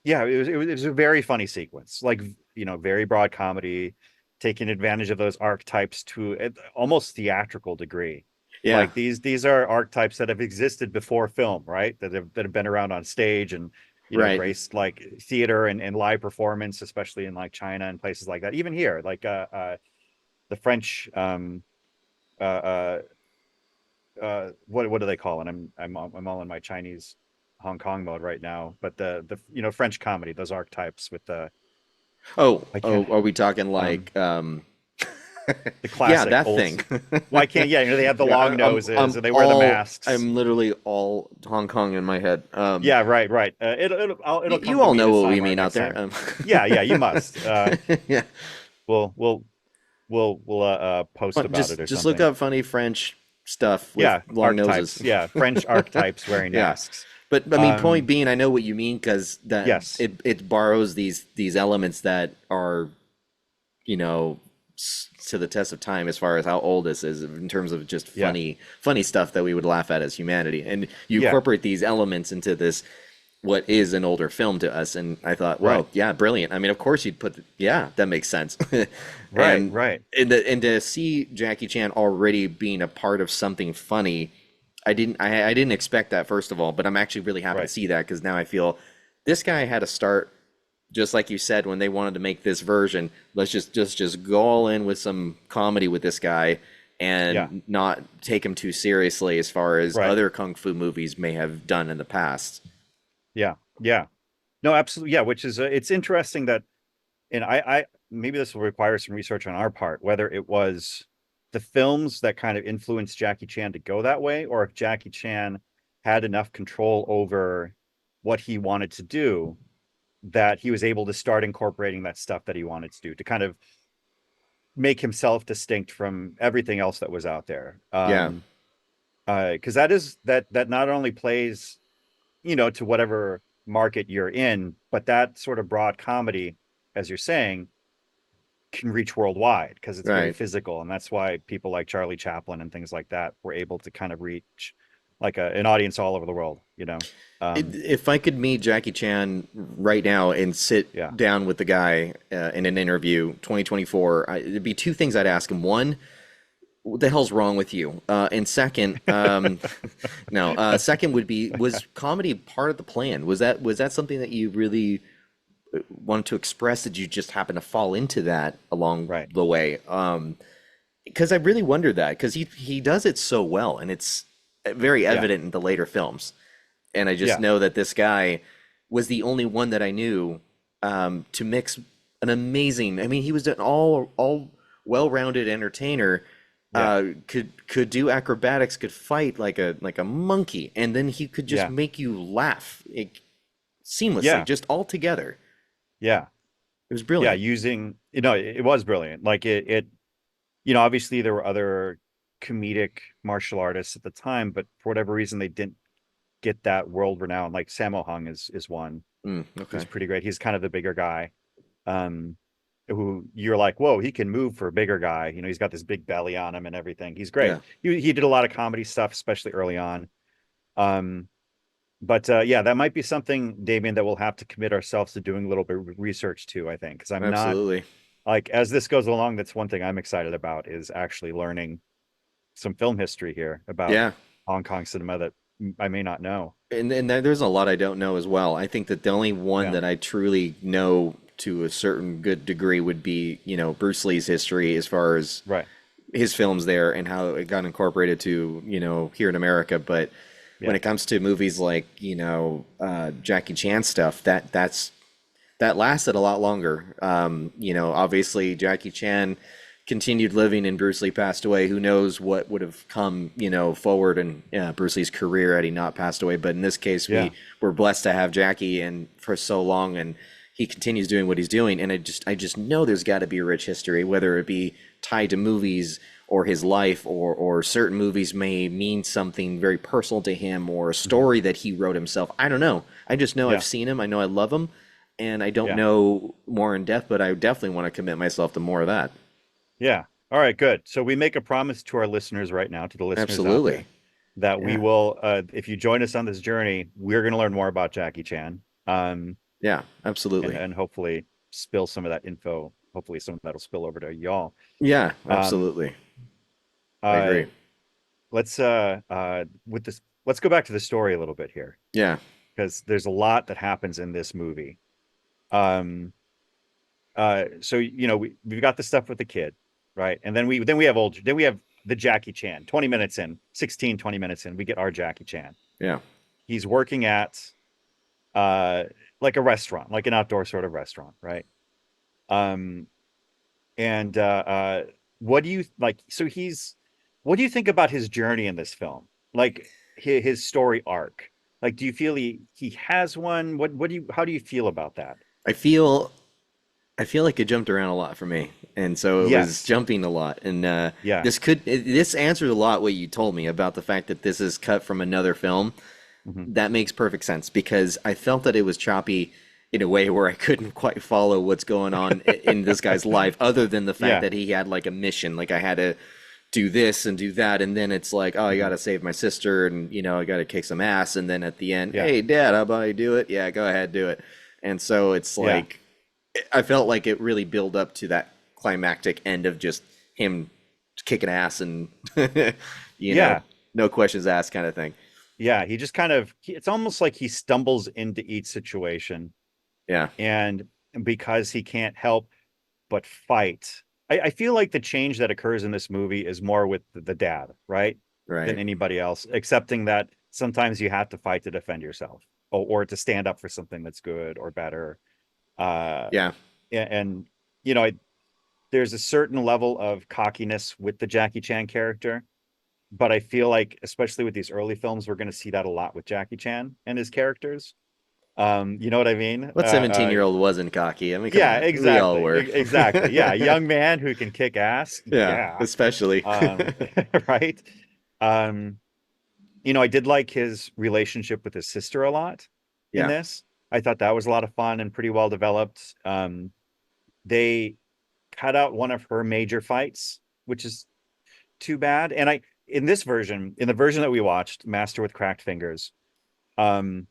[SPEAKER 2] yeah, it was a very funny sequence, like very broad comedy, taking advantage of those archetypes to almost theatrical degree.
[SPEAKER 1] Yeah.
[SPEAKER 2] Like these are archetypes that have existed before film, right? That have been around on stage and
[SPEAKER 1] Right.
[SPEAKER 2] graced like theater and live performance, especially in like China and places like that. Even here, like the French uh uh what do they call it? I'm all in my Chinese Hong Kong mode right now. But the French comedy, those archetypes with the
[SPEAKER 1] Oh,
[SPEAKER 2] I can't
[SPEAKER 1] oh, are we talking
[SPEAKER 2] um
[SPEAKER 1] like
[SPEAKER 2] the
[SPEAKER 1] yeah,
[SPEAKER 2] classic
[SPEAKER 1] that
[SPEAKER 2] old
[SPEAKER 1] thing.
[SPEAKER 2] why can't yeah, they have the
[SPEAKER 1] Yeah,
[SPEAKER 2] long noses and they wear the masks.
[SPEAKER 1] I'm literally all Hong Kong in my head.
[SPEAKER 2] Yeah, right, right. It'll come
[SPEAKER 1] You
[SPEAKER 2] to
[SPEAKER 1] all
[SPEAKER 2] me
[SPEAKER 1] know
[SPEAKER 2] this
[SPEAKER 1] what we
[SPEAKER 2] time or
[SPEAKER 1] mean out
[SPEAKER 2] next
[SPEAKER 1] there.
[SPEAKER 2] time. Yeah, yeah, you must.
[SPEAKER 1] Yeah.
[SPEAKER 2] We'll we'll we'll post about it or
[SPEAKER 1] Just look
[SPEAKER 2] something.
[SPEAKER 1] up funny French stuff with
[SPEAKER 2] Yeah,
[SPEAKER 1] long noses.
[SPEAKER 2] archetypes. Yeah, French archetypes wearing
[SPEAKER 1] Yeah.
[SPEAKER 2] masks.
[SPEAKER 1] But I mean, point
[SPEAKER 2] Um,
[SPEAKER 1] being, I know what you mean because that
[SPEAKER 2] yes.
[SPEAKER 1] it borrows these elements that are you know, to the test of time as far as how old this is in terms of just
[SPEAKER 2] Yeah.
[SPEAKER 1] funny stuff that we would laugh at as humanity. And you
[SPEAKER 2] Yeah.
[SPEAKER 1] incorporate these elements into this, what is an older film to us. And I thought,
[SPEAKER 2] Right.
[SPEAKER 1] well, yeah, brilliant. I mean, of course you'd put, yeah, that makes sense.
[SPEAKER 2] Right.
[SPEAKER 1] and,
[SPEAKER 2] Right.
[SPEAKER 1] and to see Jackie Chan already being a part of something funny, I didn't expect that first of all, but I'm actually really happy to
[SPEAKER 2] Right.
[SPEAKER 1] see that because now I feel this guy had to start just like you said when they wanted to make this version. Let's just go all in with some comedy with this guy
[SPEAKER 2] Yeah.
[SPEAKER 1] and not take him too seriously as far as
[SPEAKER 2] Right.
[SPEAKER 1] other kung fu movies may have done in the past.
[SPEAKER 2] Yeah. Yeah. No, absolutely. Yeah. Which is, it's interesting that, and I, maybe this will require some research on our part, whether it was the films that kind of influenced Jackie Chan to go that way, or if Jackie Chan had enough control over what he wanted to do that he was able to start incorporating that stuff that he wanted to do to kind of make himself distinct from everything else that was out there.
[SPEAKER 1] Yeah,
[SPEAKER 2] Because that not only plays, to whatever market you're in, but that sort of broad comedy, as you're saying, can reach worldwide because it's very
[SPEAKER 1] right.
[SPEAKER 2] physical, and that's why people like Charlie Chaplin and things like that were able to kind of reach like an audience all over the world.
[SPEAKER 1] If I could meet Jackie Chan right now and sit
[SPEAKER 2] Yeah,
[SPEAKER 1] down with the guy in an interview, 2024, it'd be two things I'd ask him. One, what the hell's wrong with you? And second, no, second would be, was comedy part of the plan? Was that something that you really wanted to express? Did you just happen to fall into that along
[SPEAKER 2] right.
[SPEAKER 1] the way? Because I really wondered that because he does it so well, and it's very
[SPEAKER 2] Yeah,
[SPEAKER 1] evident in the later films. And I just
[SPEAKER 2] yeah,
[SPEAKER 1] know that this guy was the only one that I knew to mix an amazing. I mean, he was an all well-rounded entertainer.
[SPEAKER 2] yeah,
[SPEAKER 1] Could do acrobatics, could fight like a monkey, and then he could just
[SPEAKER 2] yeah,
[SPEAKER 1] make you laugh seamlessly,
[SPEAKER 2] yeah,
[SPEAKER 1] just all together.
[SPEAKER 2] yeah,
[SPEAKER 1] It was
[SPEAKER 2] yeah.
[SPEAKER 1] brilliant.
[SPEAKER 2] Using, it was brilliant. Like obviously there were other comedic martial artists at the time, but for whatever reason they didn't get that world renown. Like Sammo Hung is one who's
[SPEAKER 1] Okay.
[SPEAKER 2] pretty great. He's kind of the bigger guy. Um, who you're like, whoa, he can move for a bigger guy. He's got this big belly on him and everything. He's great.
[SPEAKER 1] Yeah,
[SPEAKER 2] He did a lot of comedy stuff, especially early on. Um, but yeah, that might be something, Damian, that we'll have to commit ourselves to doing a little bit of research to, I think, because I'm not
[SPEAKER 1] absolutely.
[SPEAKER 2] like, as this goes along, that's one thing I'm excited about is actually learning some film history here about
[SPEAKER 1] Yeah.
[SPEAKER 2] Hong Kong cinema that I may not know.
[SPEAKER 1] And there's a lot I don't know as well. I think that the only one
[SPEAKER 2] Yeah,
[SPEAKER 1] that I truly know to a certain good degree would be, Bruce Lee's history as far as
[SPEAKER 2] right.
[SPEAKER 1] his films there and how it got incorporated to, here in America. But when
[SPEAKER 2] Yeah.
[SPEAKER 1] it comes to movies like, Jackie Chan stuff, that lasted a lot longer. Obviously Jackie Chan continued living and Bruce Lee passed away. Who knows what would have come, forward in Bruce Lee's career had he not passed away. But in this case, we
[SPEAKER 2] Yeah.
[SPEAKER 1] were blessed to have Jackie and for so long, and he continues doing what he's doing. And I just know there's got to be a rich history, whether it be tied to movies or his life, or certain movies may mean something very personal to him, or a
[SPEAKER 2] Mhm.
[SPEAKER 1] story that he wrote himself. I don't know. I just know I've
[SPEAKER 2] Yeah.
[SPEAKER 1] seen him. I know I love him, and I don't
[SPEAKER 2] Yeah.
[SPEAKER 1] know more in depth, but I definitely want to commit myself to more of that.
[SPEAKER 2] Yeah. All right, good. So we make a promise to our listeners right now, to the listeners out
[SPEAKER 1] Absolutely.
[SPEAKER 2] there, that we
[SPEAKER 1] Yeah.
[SPEAKER 2] will, if you join us on this journey, we're going to learn more about Jackie Chan,
[SPEAKER 1] Yeah,
[SPEAKER 2] and
[SPEAKER 1] absolutely.
[SPEAKER 2] hopefully spill some of that info. Hopefully, some of that'll spill over to y'all.
[SPEAKER 1] Yeah,
[SPEAKER 2] Um,
[SPEAKER 1] absolutely. I
[SPEAKER 2] uh,
[SPEAKER 1] agree.
[SPEAKER 2] with this, let's go back to the story a little bit here,
[SPEAKER 1] Yeah.
[SPEAKER 2] because there's a lot that happens in this movie. Um, so we've got the stuff with the kid, right? And then we have the Jackie Chan. 20 minutes in, 20 minutes in, we get our Jackie Chan.
[SPEAKER 1] Yeah.
[SPEAKER 2] He's working at uh like a restaurant, like an outdoor sort of restaurant, right? Um and what do you like so he's what do you think about his journey in this film? Like his story arc. Like, do you feel he has one? What do you how do you feel about that?
[SPEAKER 1] I feel I feel like it jumped around a lot for me, and so it was
[SPEAKER 2] Yes.
[SPEAKER 1] jumping a lot. And
[SPEAKER 2] Yeah.
[SPEAKER 1] this answers a lot what you told me about the fact that this is cut from another film.
[SPEAKER 2] Hmm.
[SPEAKER 1] That makes perfect sense because I felt that it was choppy in a way where I couldn't quite follow what's going on in this guy's life, other than the fact
[SPEAKER 2] Yeah.
[SPEAKER 1] that he had like a mission, like I had to do this and do that, and then it's like, oh, I
[SPEAKER 2] Hmm.
[SPEAKER 1] gotta save my sister, and I gotta kick some ass, and then at the end,
[SPEAKER 2] Yeah.
[SPEAKER 1] hey, Dad, how about I do it? Yeah, go ahead, do it. And so it's
[SPEAKER 2] Yeah.
[SPEAKER 1] like I felt like it really built up to that climactic end of just him kicking ass and you know,
[SPEAKER 2] Yeah.
[SPEAKER 1] no questions asked kind of thing.
[SPEAKER 2] Yeah. He just kind of it's almost like he stumbles into each situation,
[SPEAKER 1] Yeah,
[SPEAKER 2] and because he can't help but fight. I feel like the change that occurs in this movie is more with the dad, right? Than
[SPEAKER 1] right.
[SPEAKER 2] anybody else, accepting that sometimes you have to fight to defend yourself, or to stand up for something that's good or better. Uh,
[SPEAKER 1] Yeah.
[SPEAKER 2] and you know, there's a certain level of cockiness with the Jackie Chan character, but I feel like, especially with these early films, we're going to see that a lot with Jackie Chan and his characters. You know what I mean?
[SPEAKER 1] What 17-year-old wasn't cocky? I mean, come
[SPEAKER 2] Yeah,
[SPEAKER 1] on. We all
[SPEAKER 2] exactly.
[SPEAKER 1] were.
[SPEAKER 2] Exactly. Yeah, a young man who can kick ass.
[SPEAKER 1] Yeah,
[SPEAKER 2] Yeah.
[SPEAKER 1] especially.
[SPEAKER 2] Um, right. Um, I did like his relationship with his sister a lot in
[SPEAKER 1] Yeah,
[SPEAKER 2] this. I thought that was a lot of fun and pretty well developed. They cut out one of her major fights, which is too bad. And in the version that we watched, Master with Cracked Fingers, um,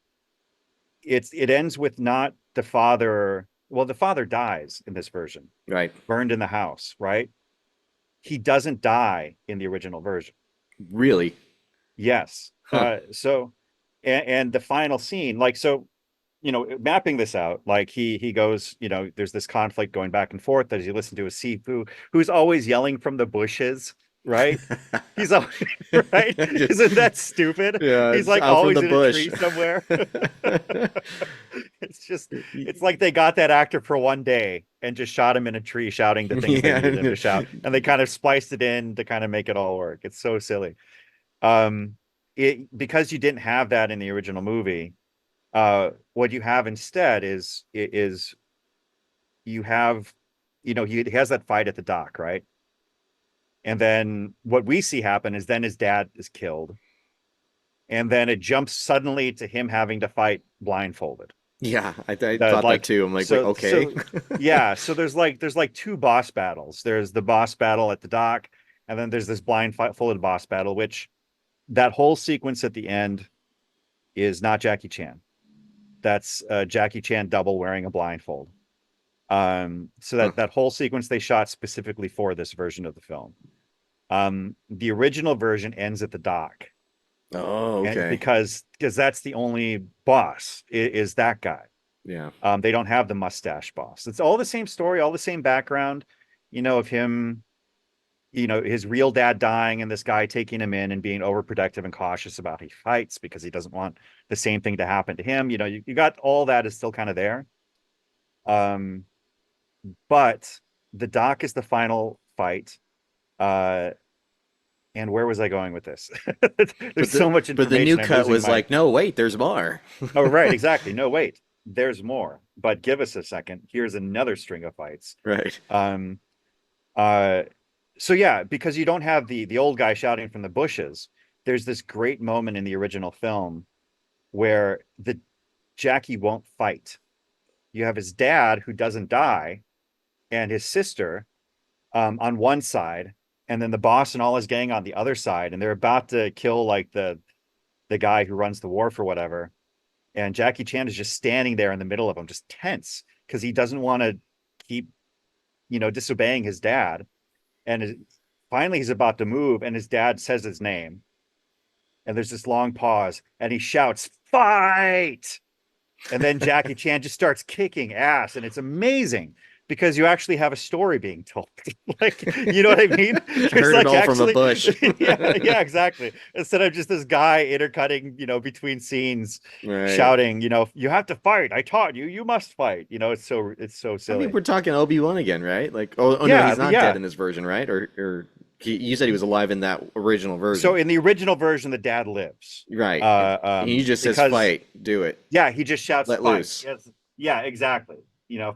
[SPEAKER 2] it ends with not the father. Well, the father dies in this version,
[SPEAKER 1] right.
[SPEAKER 2] burned in the house, right? He doesn't die in the original version.
[SPEAKER 1] Really?
[SPEAKER 2] Yes.
[SPEAKER 1] Huh.
[SPEAKER 2] And the final scene, like, so, mapping this out, like he goes, there's this conflict going back and forth as you listen to a Sifu who's always yelling from the bushes, right? He's always right.
[SPEAKER 1] Just,
[SPEAKER 2] Isn't that stupid?
[SPEAKER 1] yeah,
[SPEAKER 2] He's
[SPEAKER 1] it's
[SPEAKER 2] like
[SPEAKER 1] out from
[SPEAKER 2] always
[SPEAKER 1] the
[SPEAKER 2] in a
[SPEAKER 1] bush.
[SPEAKER 2] tree somewhere. It's like they got that actor for one day and just shot him in a tree shouting the things they needed him
[SPEAKER 1] Yeah.
[SPEAKER 2] to shout. And they kind of spliced it in to kind of make it all work. It's so silly. Um, because you didn't have that in the original movie, what you have instead is you have, he has that fight at the dock, right? And then what we see happen is then his dad is killed. And then it jumps suddenly to him having to fight blindfolded.
[SPEAKER 1] Yeah, I
[SPEAKER 2] The
[SPEAKER 1] thought that
[SPEAKER 2] like
[SPEAKER 1] too. I'm like, wait,
[SPEAKER 2] so
[SPEAKER 1] okay.
[SPEAKER 2] so yeah, so there's like two boss battles. There's the boss battle at the dock, and then there's this blindfolded boss battle, which that whole sequence at the end is not Jackie Chan. That's Jackie Chan double wearing a blindfold. So
[SPEAKER 1] Huh.
[SPEAKER 2] that whole sequence they shot specifically for this version of the film. The original version ends at the dock,
[SPEAKER 1] Oh,
[SPEAKER 2] and
[SPEAKER 1] okay.
[SPEAKER 2] because that's the only boss is that guy.
[SPEAKER 1] Yeah.
[SPEAKER 2] They don't have the mustache boss. It's all the same story, all the same background, of him. his real dad dying and this guy taking him in and being overprotective and cautious about how he fights because he doesn't want the same thing to happen to him. You got all that is still kind of there. Um, but the doc is the final fight. Uh, and where was I going with this? There's
[SPEAKER 1] But
[SPEAKER 2] so much
[SPEAKER 1] the new
[SPEAKER 2] information. I'm
[SPEAKER 1] cut
[SPEAKER 2] losing
[SPEAKER 1] was
[SPEAKER 2] my.
[SPEAKER 1] like, no, wait, there's more.
[SPEAKER 2] Oh, right, exactly. No, wait, there's more. But give us a second. Here's another string of fights.
[SPEAKER 1] Right.
[SPEAKER 2] Um, uh, so yeah, because you don't have the old guy shouting from the bushes. There's this great moment in the original film where the Jackie won't fight. You have his dad who doesn't die, and his sister on one side, and then the boss and all his gang on the other side, and they're about to kill like the guy who runs the wharf or whatever. And Jackie Chan is just standing there in the middle of them, just tense because he doesn't want to keep, disobeying his dad. And finally, he's about to move, and his dad says his name. And there's this long pause, and he shouts, "Fight!" And then Jackie Chan just starts kicking ass, and it's amazing because you actually have a story being told. Like, you know what I mean? There's
[SPEAKER 1] Heard it
[SPEAKER 2] like
[SPEAKER 1] all from a
[SPEAKER 2] actually,
[SPEAKER 1] bush.
[SPEAKER 2] yeah, exactly. Instead of just this guy intercutting, between scenes,
[SPEAKER 1] Right.
[SPEAKER 2] shouting, you have to fight. I taught you, you must fight. It's so
[SPEAKER 1] I mean,
[SPEAKER 2] silly.
[SPEAKER 1] we're talking Obi-Wan again, right? Like, oh no,
[SPEAKER 2] Yeah,
[SPEAKER 1] he's not dead
[SPEAKER 2] yeah.
[SPEAKER 1] in this version, right? Or you said he was alive in that original
[SPEAKER 2] So
[SPEAKER 1] version,
[SPEAKER 2] in the original version, the dad lives.
[SPEAKER 1] right? He just says,
[SPEAKER 2] Because
[SPEAKER 1] "Fight, do it,
[SPEAKER 2] yeah, he just shouts
[SPEAKER 1] let
[SPEAKER 2] fight.
[SPEAKER 1] loose."
[SPEAKER 2] Yes. Yeah, exactly.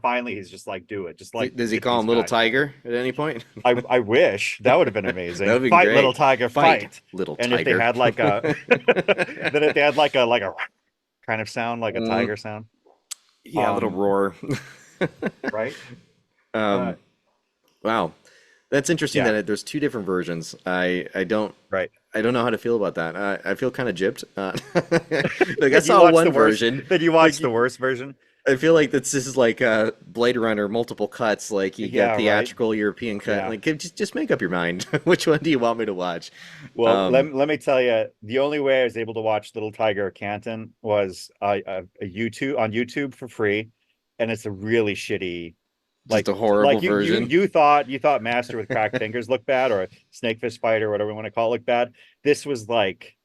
[SPEAKER 2] Finally he's just like, do it. Just like
[SPEAKER 1] Does he
[SPEAKER 2] get
[SPEAKER 1] call
[SPEAKER 2] these
[SPEAKER 1] him Little
[SPEAKER 2] guys.
[SPEAKER 1] Tiger at any point?
[SPEAKER 2] I wish that would have been
[SPEAKER 1] That
[SPEAKER 2] amazing.
[SPEAKER 1] would be
[SPEAKER 2] Fight, little
[SPEAKER 1] great.
[SPEAKER 2] tiger,
[SPEAKER 1] Fight,
[SPEAKER 2] fight.
[SPEAKER 1] little
[SPEAKER 2] And if they
[SPEAKER 1] tiger.
[SPEAKER 2] had like a then if they had like a kind of sound, like a
[SPEAKER 1] Mm,
[SPEAKER 2] tiger sound.
[SPEAKER 1] yeah, a little
[SPEAKER 2] Um,
[SPEAKER 1] roar.
[SPEAKER 2] right? Uh,
[SPEAKER 1] Um, wow, that's interesting
[SPEAKER 2] yeah,
[SPEAKER 1] that there's two different versions.
[SPEAKER 2] right.
[SPEAKER 1] I don't know how to feel about that. I feel kind of gypped. Like I
[SPEAKER 2] That you
[SPEAKER 1] saw
[SPEAKER 2] watched
[SPEAKER 1] one
[SPEAKER 2] the worst
[SPEAKER 1] version.
[SPEAKER 2] that you
[SPEAKER 1] Like
[SPEAKER 2] watched the worst version.
[SPEAKER 1] I feel like this is like Blade Runner, multiple cuts. Like you get
[SPEAKER 2] Yeah, right.
[SPEAKER 1] theatrical European cut.
[SPEAKER 2] Yeah.
[SPEAKER 1] Like just make up your mind. Which one do you want me to watch?
[SPEAKER 2] Well,
[SPEAKER 1] Um,
[SPEAKER 2] let me tell you, the only way I was able to watch Little Tiger of Canton was a YouTube on YouTube for free, and it's a really shitty,
[SPEAKER 1] just
[SPEAKER 2] like
[SPEAKER 1] a horrible
[SPEAKER 2] like you
[SPEAKER 1] version.
[SPEAKER 2] you thought Master with Cracked Fingers looked bad, or Snakefish Fight or whatever you want to call it looked bad. This was like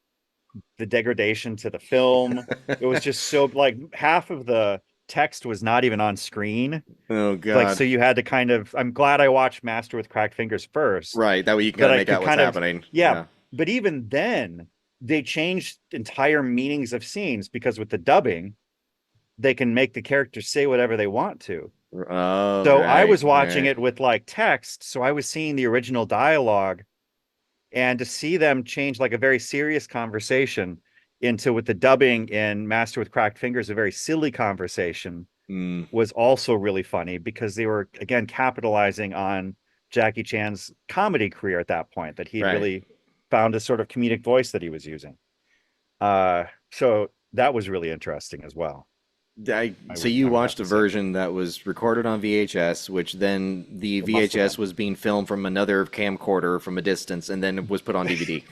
[SPEAKER 2] the degradation to the film. It was just so like half of the text was not even on screen.
[SPEAKER 1] Oh
[SPEAKER 2] Like, so
[SPEAKER 1] God.
[SPEAKER 2] you had to kind of, I'm glad I watched Master with Cracked Fingers first,
[SPEAKER 1] Right. That way you can kind
[SPEAKER 2] that
[SPEAKER 1] of
[SPEAKER 2] I
[SPEAKER 1] make
[SPEAKER 2] could
[SPEAKER 1] out what's
[SPEAKER 2] kind of,
[SPEAKER 1] happening.
[SPEAKER 2] yeah.
[SPEAKER 1] Yeah.
[SPEAKER 2] But even then, they changed entire meanings of scenes because with the dubbing, they can make the characters say whatever they want to.
[SPEAKER 1] Oh,
[SPEAKER 2] So I
[SPEAKER 1] right,
[SPEAKER 2] was watching
[SPEAKER 1] right.
[SPEAKER 2] it with like text, so I was seeing the original dialogue, and to see them change like a very serious conversation into, with the dubbing in Master with Cracked Fingers, a very silly conversation,
[SPEAKER 1] Mm,
[SPEAKER 2] was also really funny because they were again capitalizing on Jackie Chan's comedy career at that point, that he'd
[SPEAKER 1] right.
[SPEAKER 2] really found a sort of comedic voice that he was using. So that was really interesting as well. I
[SPEAKER 1] So
[SPEAKER 2] would
[SPEAKER 1] you
[SPEAKER 2] I would have
[SPEAKER 1] watched a
[SPEAKER 2] to say.
[SPEAKER 1] version that was recorded on VHS, which then the
[SPEAKER 2] It must have
[SPEAKER 1] VHS
[SPEAKER 2] been.
[SPEAKER 1] was being filmed from another camcorder from a distance, and then it was put on DVD,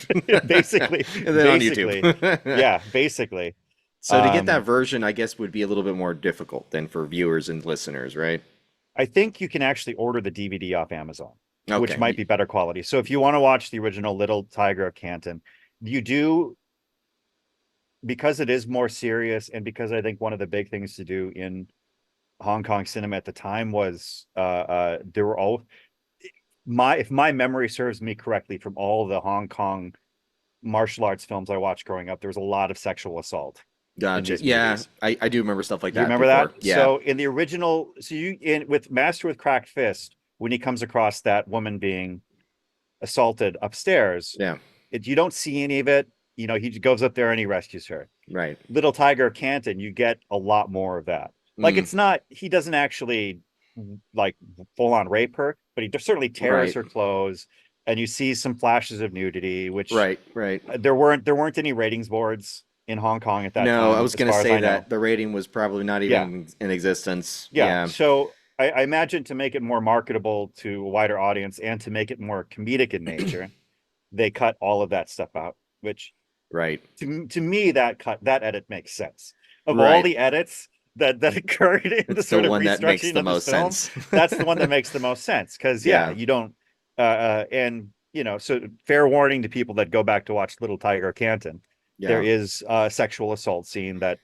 [SPEAKER 2] Basically,
[SPEAKER 1] and then on
[SPEAKER 2] basically.
[SPEAKER 1] YouTube.
[SPEAKER 2] Yeah, basically.
[SPEAKER 1] So to get that
[SPEAKER 2] Um,
[SPEAKER 1] version, I guess would be a little bit more difficult than for viewers and listeners, right?
[SPEAKER 2] I think you can actually order the DVD off Amazon, which
[SPEAKER 1] Okay.
[SPEAKER 2] might be better quality. So if you want to watch the original Little Tiger of Canton, you do, because it is more serious, and because I think one of the big things to do in Hong Kong cinema at the time was there were all, my if my memory serves me correctly, from all the Hong Kong martial arts films I watched growing up, there was a lot of sexual assault in
[SPEAKER 1] Gotcha.
[SPEAKER 2] these
[SPEAKER 1] Yeah,
[SPEAKER 2] movies.
[SPEAKER 1] I do remember stuff like
[SPEAKER 2] Do you
[SPEAKER 1] that
[SPEAKER 2] remember
[SPEAKER 1] before.
[SPEAKER 2] that?
[SPEAKER 1] Yeah.
[SPEAKER 2] So in the original, so you in with Master with Cracked Fist, when he comes across that woman being assaulted upstairs,
[SPEAKER 1] Yeah.
[SPEAKER 2] you don't see any of it. He goes up there and he rescues her.
[SPEAKER 1] Right.
[SPEAKER 2] Little Tiger of Canton, you get a lot more of that. Like,
[SPEAKER 1] Mm,
[SPEAKER 2] it's not, he doesn't actually like full on rape her, but he certainly tears
[SPEAKER 1] right.
[SPEAKER 2] her clothes, and you see some flashes of nudity, which
[SPEAKER 1] Right. Right.
[SPEAKER 2] there weren't any ratings boards in Hong Kong at that
[SPEAKER 1] No, I
[SPEAKER 2] time,
[SPEAKER 1] was
[SPEAKER 2] as
[SPEAKER 1] gonna
[SPEAKER 2] far as
[SPEAKER 1] say
[SPEAKER 2] I know.
[SPEAKER 1] that the rating was probably not
[SPEAKER 2] Yeah,
[SPEAKER 1] even in existence.
[SPEAKER 2] yeah.
[SPEAKER 1] Yeah.
[SPEAKER 2] So I imagine, to make it more marketable to a wider audience and to make it more comedic in nature, they cut all of that stuff out, which
[SPEAKER 1] Right.
[SPEAKER 2] to me, that edit makes sense. Of all
[SPEAKER 1] Right.
[SPEAKER 2] the edits that occurred in the
[SPEAKER 1] It's the
[SPEAKER 2] sort of
[SPEAKER 1] one that makes
[SPEAKER 2] restructuring
[SPEAKER 1] the
[SPEAKER 2] of this
[SPEAKER 1] most
[SPEAKER 2] film,
[SPEAKER 1] sense.
[SPEAKER 2] that's the one that makes the most sense. Because yeah,
[SPEAKER 1] Yeah.
[SPEAKER 2] you don't, And so fair warning to people that go back to watch Little Tiger Canton. There
[SPEAKER 1] Yeah.
[SPEAKER 2] is a sexual assault scene that,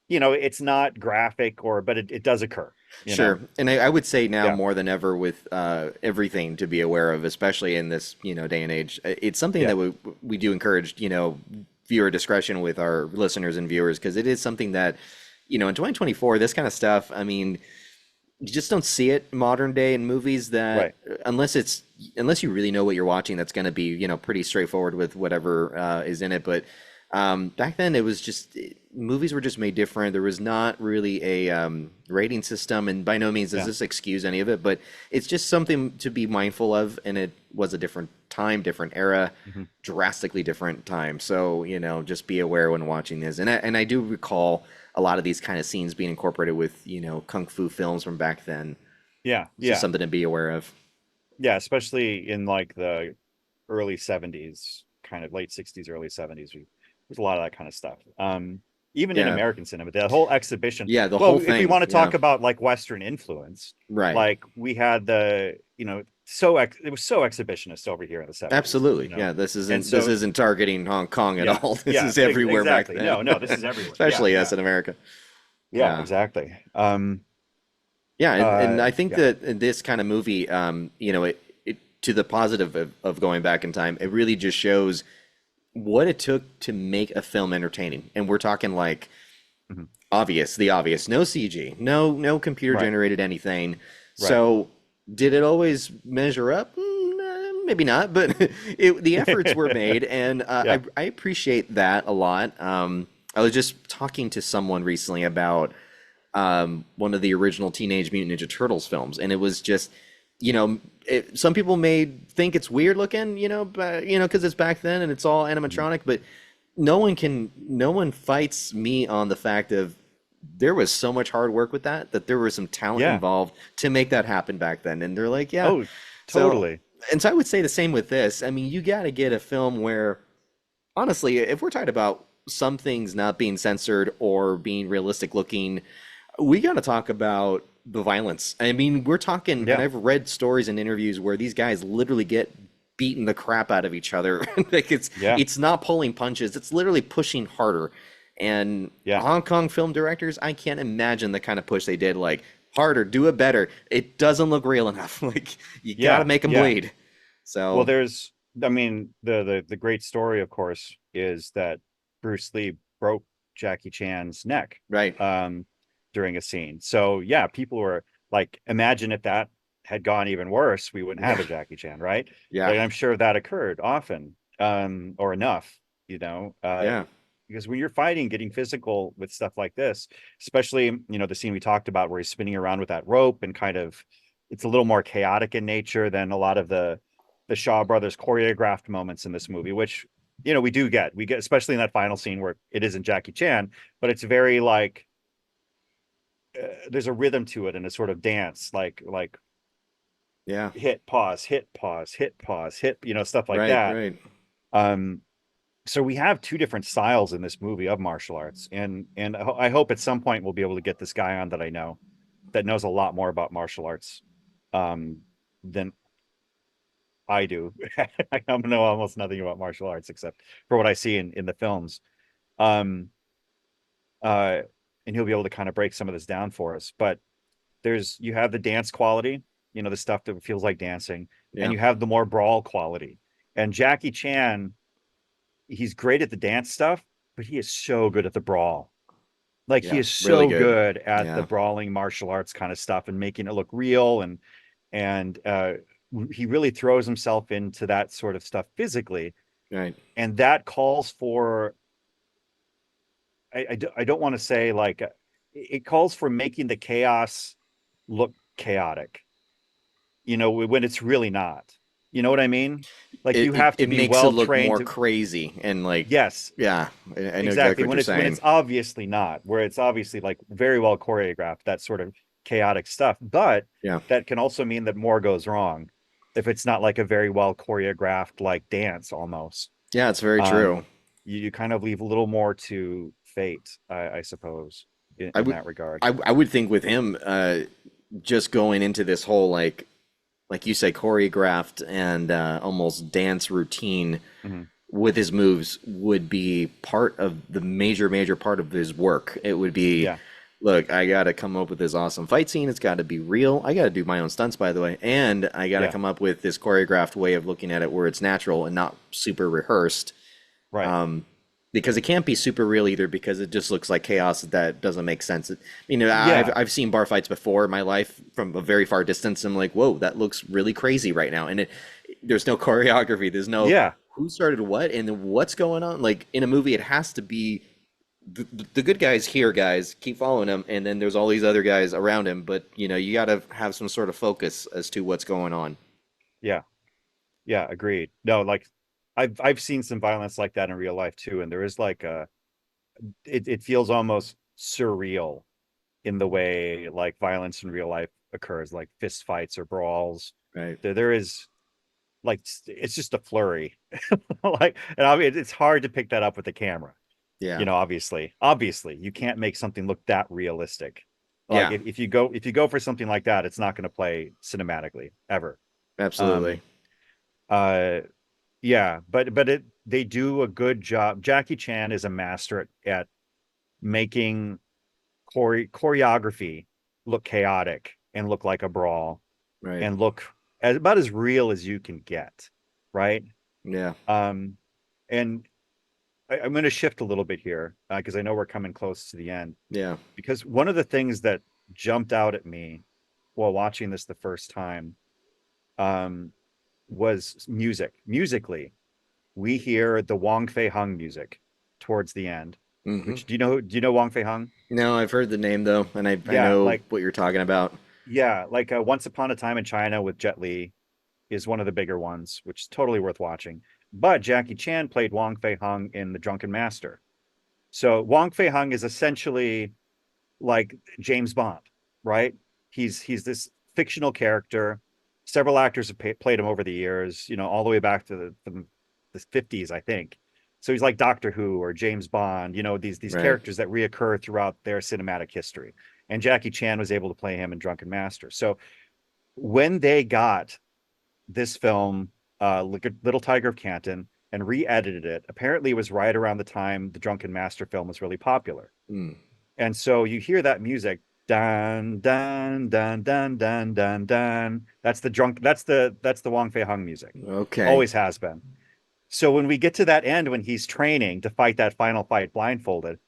[SPEAKER 2] it's not graphic but it does occur, you know.
[SPEAKER 1] Sure. And I would say now
[SPEAKER 2] Yeah,
[SPEAKER 1] more than ever with everything to be aware of, especially in this, day and age, it's something
[SPEAKER 2] yeah,
[SPEAKER 1] that we do encourage, viewer discretion with our listeners and viewers, because it is something that, in 2024, this kind of stuff, I mean, you just don't see it modern day in movies that
[SPEAKER 2] right.
[SPEAKER 1] unless you really know what you're watching, that's going to be, pretty straightforward with whatever is in it. But back then it was just movies were just made different. There was not really a rating system, and by no means does
[SPEAKER 2] Yeah.
[SPEAKER 1] this excuse any of it, but it's just something to be mindful of. And it was a different time, different era,
[SPEAKER 2] Hmm.
[SPEAKER 1] drastically different time. So, just be aware when watching this. And I do recall a lot of these kind of scenes being incorporated with, kung fu films from back then.
[SPEAKER 2] Yeah,
[SPEAKER 1] It's just
[SPEAKER 2] yeah,
[SPEAKER 1] something to be aware of.
[SPEAKER 2] yeah, especially in like the early 70s, kind of late 60s, early 70s. There's a lot of that kind of stuff. Even in
[SPEAKER 1] Yeah.
[SPEAKER 2] American cinema, the whole exhibition.
[SPEAKER 1] Yeah, the whole
[SPEAKER 2] Well, if we
[SPEAKER 1] thing.
[SPEAKER 2] want to
[SPEAKER 1] Yeah.
[SPEAKER 2] talk about like Western influence,
[SPEAKER 1] Right.
[SPEAKER 2] like we had it was so exhibitionist over here in the 70s,
[SPEAKER 1] Absolutely. Yeah, this
[SPEAKER 2] And
[SPEAKER 1] isn't this
[SPEAKER 2] so,
[SPEAKER 1] isn't targeting Hong Kong at
[SPEAKER 2] yeah,
[SPEAKER 1] all. This
[SPEAKER 2] yeah,
[SPEAKER 1] is everywhere back
[SPEAKER 2] exactly.
[SPEAKER 1] then.
[SPEAKER 2] No, no, this is everywhere. Yeah,
[SPEAKER 1] Especially us
[SPEAKER 2] yeah,
[SPEAKER 1] in America.
[SPEAKER 2] yeah,
[SPEAKER 1] Yeah.
[SPEAKER 2] exactly.
[SPEAKER 1] Yeah, and I think
[SPEAKER 2] Yeah.
[SPEAKER 1] that this kind of movie, it to the positive of going back in time, it really just shows what it took to make a film entertaining. And we're talking like
[SPEAKER 2] Mhm.
[SPEAKER 1] the obvious, no CG, no computer
[SPEAKER 2] Right,
[SPEAKER 1] generated anything.
[SPEAKER 2] right.
[SPEAKER 1] So did it always measure up? Maybe not, but the efforts were made, and
[SPEAKER 2] Yeah.
[SPEAKER 1] I appreciate that a lot. I was just talking to someone recently about one of the original Teenage Mutant Ninja Turtles films, and it was just, some people may think it's weird looking, but, because it's back then and it's all
[SPEAKER 2] Mhm.
[SPEAKER 1] animatronic, but no one fights me on the fact of there was so much hard work with that there was some talent
[SPEAKER 2] Yeah.
[SPEAKER 1] involved to make that happen back then, and they're like, yeah.
[SPEAKER 2] Oh,
[SPEAKER 1] So,
[SPEAKER 2] totally.
[SPEAKER 1] and so I would say the same with this. I mean, you got to get a film where, honestly, if we're talking about some things not being censored or being realistic looking, we got to talk about the violence. I mean, we're talking, and
[SPEAKER 2] Yeah.
[SPEAKER 1] I've read stories and interviews where these guys literally get beating the crap out of each other. Like
[SPEAKER 2] Yeah.
[SPEAKER 1] it's not pulling punches; it's literally pushing harder. And
[SPEAKER 2] Yeah.
[SPEAKER 1] Hong Kong film directors, I can't imagine the kind of push they did. Like harder, do it better. It doesn't look real enough. Like you got to
[SPEAKER 2] Yeah.
[SPEAKER 1] make them
[SPEAKER 2] Yeah.
[SPEAKER 1] bleed.
[SPEAKER 2] Well,
[SPEAKER 1] So
[SPEAKER 2] I mean, the great story, of course, is that Bruce Lee broke Jackie Chan's neck
[SPEAKER 1] right,
[SPEAKER 2] um during a scene. So yeah, people were like, imagine if that had gone even worse, we wouldn't have
[SPEAKER 1] yeah,
[SPEAKER 2] a Jackie Chan, right?
[SPEAKER 1] yeah,
[SPEAKER 2] Like I'm sure that occurred often, or enough,
[SPEAKER 1] yeah,
[SPEAKER 2] because when you're fighting, getting physical with stuff like this, especially, the scene we talked about where he's spinning around with that rope and kind of, it's a little more chaotic in nature than a lot of the Shaw brothers choreographed moments in this movie, which, we get, especially in that final scene where it isn't Jackie Chan, but it's very like, there's a rhythm to it and a sort of dance, like
[SPEAKER 1] yeah.
[SPEAKER 2] hit, pause, hit, pause, hit, pause, hit, stuff like
[SPEAKER 1] Right,
[SPEAKER 2] that.
[SPEAKER 1] right.
[SPEAKER 2] Um, so we have two different styles in this movie of martial arts, and I hope at some point we'll be able to get this guy on that I know that knows a lot more about martial arts um, than I do. I know almost nothing about martial arts except for what I see in the films. Um, uh, and he'll be able to kind of break some of this down for us. But you have the dance quality, the stuff that feels like dancing, and
[SPEAKER 1] Yeah,
[SPEAKER 2] you have the more brawl quality. And Jackie Chan, he's great at the dance stuff, but he is so good at the brawl. Like he
[SPEAKER 1] yeah.
[SPEAKER 2] is
[SPEAKER 1] Really
[SPEAKER 2] so
[SPEAKER 1] good.
[SPEAKER 2] good at the
[SPEAKER 1] Yeah,
[SPEAKER 2] brawling martial arts kind of stuff and making it look real, and he really throws himself into that sort of stuff physically,
[SPEAKER 1] right.
[SPEAKER 2] and that calls for, I don't want to say like, it calls for making the chaos look chaotic, when it's really not. You know what I mean? Like you have to
[SPEAKER 1] It
[SPEAKER 2] be
[SPEAKER 1] makes it
[SPEAKER 2] well
[SPEAKER 1] look
[SPEAKER 2] trained
[SPEAKER 1] more
[SPEAKER 2] to,
[SPEAKER 1] crazy and like,
[SPEAKER 2] yes,
[SPEAKER 1] yeah, I know exactly
[SPEAKER 2] exactly.
[SPEAKER 1] what
[SPEAKER 2] When
[SPEAKER 1] you're
[SPEAKER 2] it's
[SPEAKER 1] saying.
[SPEAKER 2] obviously not, where it's obviously like very well choreographed, that sort of chaotic stuff. But
[SPEAKER 1] Yeah,
[SPEAKER 2] that can also mean that more goes wrong if it's not like a very well choreographed like dance almost.
[SPEAKER 1] yeah, it's very true.
[SPEAKER 2] Um, you kind of leave a little more to fate, I suppose,
[SPEAKER 1] I
[SPEAKER 2] in
[SPEAKER 1] would,
[SPEAKER 2] that regard.
[SPEAKER 1] I would think with him, just going into this whole like like you say, choreographed and almost dance routine
[SPEAKER 2] Mhm.
[SPEAKER 1] with his moves would be part of the major part of his work. It would be,
[SPEAKER 2] Yeah,
[SPEAKER 1] look, I got to come up with this awesome fight scene. It's got to be real. I got to do my own stunts, by the way, and I got to
[SPEAKER 2] yeah,
[SPEAKER 1] come up with this choreographed way of looking at it where it's natural and not super rehearsed.
[SPEAKER 2] right.
[SPEAKER 1] Because it can't be super real either, because it just looks like chaos that doesn't make sense. I've
[SPEAKER 2] Yeah,
[SPEAKER 1] I've seen bar fights before in my life from a very far distance. I'm like, whoa, that looks really crazy right now, and there's no choreography. There's no
[SPEAKER 2] yeah,
[SPEAKER 1] who started what and then what's going on. Like in a movie, it has to be the good guys here, guys, keep following him, and then there's all these other guys around him. But you got to have some sort of focus as to what's going on.
[SPEAKER 2] yeah, yeah. Agreed. No, like I've seen some violence like that in real life too, and there is like it feels almost surreal in the way like violence in real life occurs, like fist fights or brawls.
[SPEAKER 1] Right.
[SPEAKER 2] There is like it's just a flurry, like, and I mean it's hard to pick that up with the camera.
[SPEAKER 1] Yeah.
[SPEAKER 2] Obviously, you can't make something look that realistic. Like
[SPEAKER 1] Yeah.
[SPEAKER 2] if you go for something like that, it's not going to play cinematically ever.
[SPEAKER 1] Absolutely.
[SPEAKER 2] Um, uh, yeah, but they do a good job. Jackie Chan is a master at making choreography look chaotic and look like a brawl
[SPEAKER 1] Right.
[SPEAKER 2] and look about as real as you can get, right?
[SPEAKER 1] Yeah.
[SPEAKER 2] Um, and I'm going to shift a little bit here because I know we're coming close to the end.
[SPEAKER 1] Yeah.
[SPEAKER 2] Because one of the things that jumped out at me while watching this the first time um, was music. Musically, we hear the Wong Fei Hung music towards the end.
[SPEAKER 1] Hmm.
[SPEAKER 2] Which do you know Wong Fei Hung?
[SPEAKER 1] No, I've heard the name though, and I
[SPEAKER 2] Yeah,
[SPEAKER 1] know
[SPEAKER 2] like
[SPEAKER 1] what you're talking about.
[SPEAKER 2] Once Upon a Time in China with Jet Li is one of the bigger ones, which is totally worth watching. But Jackie Chan played Wong Fei Hung in The Drunken Master. So Wong Fei Hung is essentially like James Bond, right? He's this fictional character. Several actors have played him over the years, all the way back to the 50s, I think. So he's like Doctor Who or James Bond, these
[SPEAKER 1] Right.
[SPEAKER 2] characters that reoccur throughout their cinematic history. And Jackie Chan was able to play him in Drunken Master. So when they got this film, Little Tiger of Canton, and re-edited it, apparently it was right around the time the Drunken Master film was really popular.
[SPEAKER 1] Mm.
[SPEAKER 2] And so you hear that music, dun dun dun dun dun dun dun. That's the Wong Fei Hung music.
[SPEAKER 1] Okay.
[SPEAKER 2] Always has been. So when we get to that end when he's training to fight that final fight blindfolded,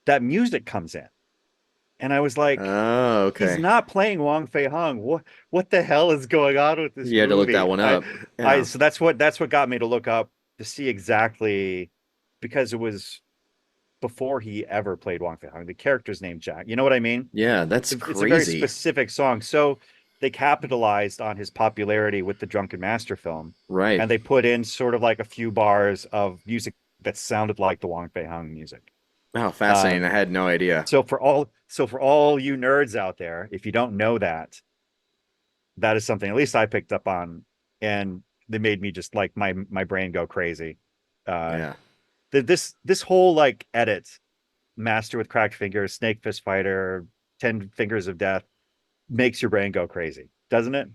[SPEAKER 2] that music comes in. And I was like,
[SPEAKER 1] Oh,
[SPEAKER 2] he's
[SPEAKER 1] okay.
[SPEAKER 2] not playing Wong Fei Hung. What the hell is going on with this
[SPEAKER 1] You had to look that
[SPEAKER 2] movie?
[SPEAKER 1] one
[SPEAKER 2] I
[SPEAKER 1] up.
[SPEAKER 2] I
[SPEAKER 1] Yeah.
[SPEAKER 2] so that's what got me to look up to see exactly because it was before he ever played Wong Fei Hung. The character's name Jack. You know what I mean?
[SPEAKER 1] Yeah, that's
[SPEAKER 2] It's a very
[SPEAKER 1] crazy.
[SPEAKER 2] specific song. So they capitalized on his popularity with the Drunken Master film,
[SPEAKER 1] Right.
[SPEAKER 2] and they put in sort of like a few bars of music that sounded like the Wong Fei Hung music.
[SPEAKER 1] Wow, fascinating. I
[SPEAKER 2] Um,
[SPEAKER 1] had no idea.
[SPEAKER 2] so for all you nerds out there, if you don't know that, that is something at least I picked up on, and they made me just like my brain go crazy. Uh,
[SPEAKER 1] Yeah.
[SPEAKER 2] this whole like edit, Master with Cracked Fingers, Snake Fist Fighter, 10 Fingers of Death makes your brain go crazy, doesn't it?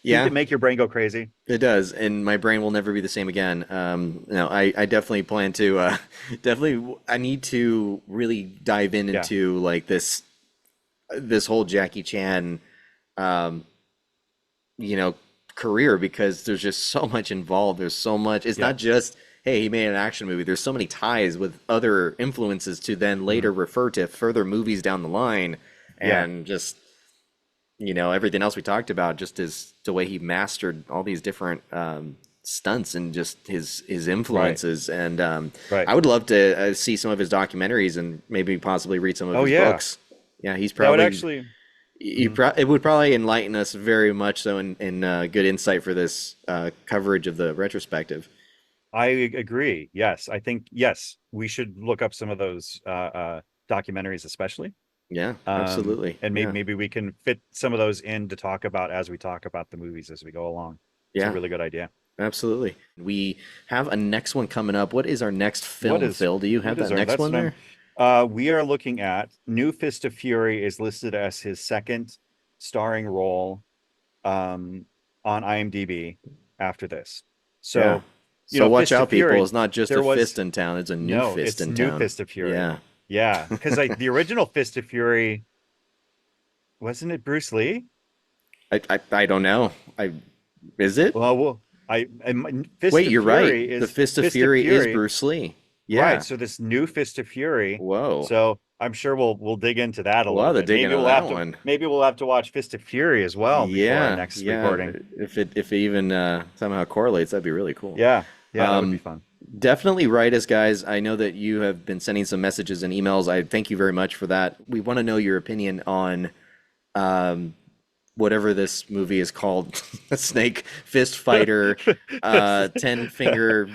[SPEAKER 2] Didn't
[SPEAKER 1] Yeah,
[SPEAKER 2] it make your brain go crazy?
[SPEAKER 1] it does, and my brain will never be the same again. No, I definitely plan to definitely I need to really dive
[SPEAKER 2] Yeah,
[SPEAKER 1] into like this whole Jackie Chan um, you know, career, because there's just so much involved. There's so much. It's
[SPEAKER 2] yeah,
[SPEAKER 1] not just, hey, he made an action movie. There's so many ties with other influences to then later
[SPEAKER 2] mhm,
[SPEAKER 1] refer to further movies down the line,
[SPEAKER 2] yeah,
[SPEAKER 1] and just everything else we talked about, just is the way he mastered all these different stunts and just his
[SPEAKER 2] right,
[SPEAKER 1] influences. And
[SPEAKER 2] right.
[SPEAKER 1] I would love to see some of his documentaries and maybe possibly read some of
[SPEAKER 2] Oh
[SPEAKER 1] his
[SPEAKER 2] yeah,
[SPEAKER 1] books. Yeah, he's
[SPEAKER 2] that would
[SPEAKER 1] probably
[SPEAKER 2] actually.
[SPEAKER 1] you
[SPEAKER 2] Mhm.
[SPEAKER 1] pro it would probably enlighten us very much so in good insight for this coverage of the retrospective.
[SPEAKER 2] I agree. Yes, I think yes, we should look up some of those documentaries, especially.
[SPEAKER 1] Yeah, absolutely.
[SPEAKER 2] And maybe
[SPEAKER 1] Yeah,
[SPEAKER 2] maybe we can fit some of those in to talk about as we talk about the movies as we go along. It's a
[SPEAKER 1] yeah,
[SPEAKER 2] really good idea.
[SPEAKER 1] absolutely. We have a next one coming up. What is our next
[SPEAKER 2] What
[SPEAKER 1] film,
[SPEAKER 2] is
[SPEAKER 1] Phil? Do you have
[SPEAKER 2] what
[SPEAKER 1] that
[SPEAKER 2] is our
[SPEAKER 1] next
[SPEAKER 2] that's
[SPEAKER 1] one
[SPEAKER 2] what I'm
[SPEAKER 1] there?
[SPEAKER 2] we are looking at New Fist of Fury is listed as his second starring role. Um on IMDb after this.
[SPEAKER 1] Yeah.
[SPEAKER 2] So,
[SPEAKER 1] So watch
[SPEAKER 2] Fist of
[SPEAKER 1] out, people.
[SPEAKER 2] Fury,
[SPEAKER 1] It's not just a
[SPEAKER 2] there
[SPEAKER 1] fist
[SPEAKER 2] was
[SPEAKER 1] in town, it's a new
[SPEAKER 2] no,
[SPEAKER 1] fist
[SPEAKER 2] it's
[SPEAKER 1] in
[SPEAKER 2] new
[SPEAKER 1] town.
[SPEAKER 2] Fist of Fury.
[SPEAKER 1] Yeah.
[SPEAKER 2] Yeah, because the original Fist of Fury, wasn't it Bruce Lee?
[SPEAKER 1] I don't know. I is it?
[SPEAKER 2] Well, Fist
[SPEAKER 1] Wait,
[SPEAKER 2] of
[SPEAKER 1] you're right.
[SPEAKER 2] Fury
[SPEAKER 1] The
[SPEAKER 2] is
[SPEAKER 1] Fist of
[SPEAKER 2] Fist of
[SPEAKER 1] Fury is
[SPEAKER 2] Fury,
[SPEAKER 1] Bruce Lee.
[SPEAKER 2] right?
[SPEAKER 1] Yeah.
[SPEAKER 2] So this new Fist of Fury.
[SPEAKER 1] Whoa.
[SPEAKER 2] So I'm sure we'll dig into that a
[SPEAKER 1] We'll
[SPEAKER 2] little
[SPEAKER 1] have to
[SPEAKER 2] bit.
[SPEAKER 1] dig into that one.
[SPEAKER 2] Maybe we'll have to watch Fist of Fury as well before our
[SPEAKER 1] Yeah,
[SPEAKER 2] next
[SPEAKER 1] yeah.
[SPEAKER 2] recording.
[SPEAKER 1] If it even somehow correlates, that'd be really cool.
[SPEAKER 2] Yeah, yeah, that would be
[SPEAKER 1] Um,
[SPEAKER 2] fun.
[SPEAKER 1] Definitely write us, guys. I know that you have been sending some messages and emails. I thank you very much for that. We want to know your opinion on um, whatever this movie is called, Snake Fist Fighter, Ten Finger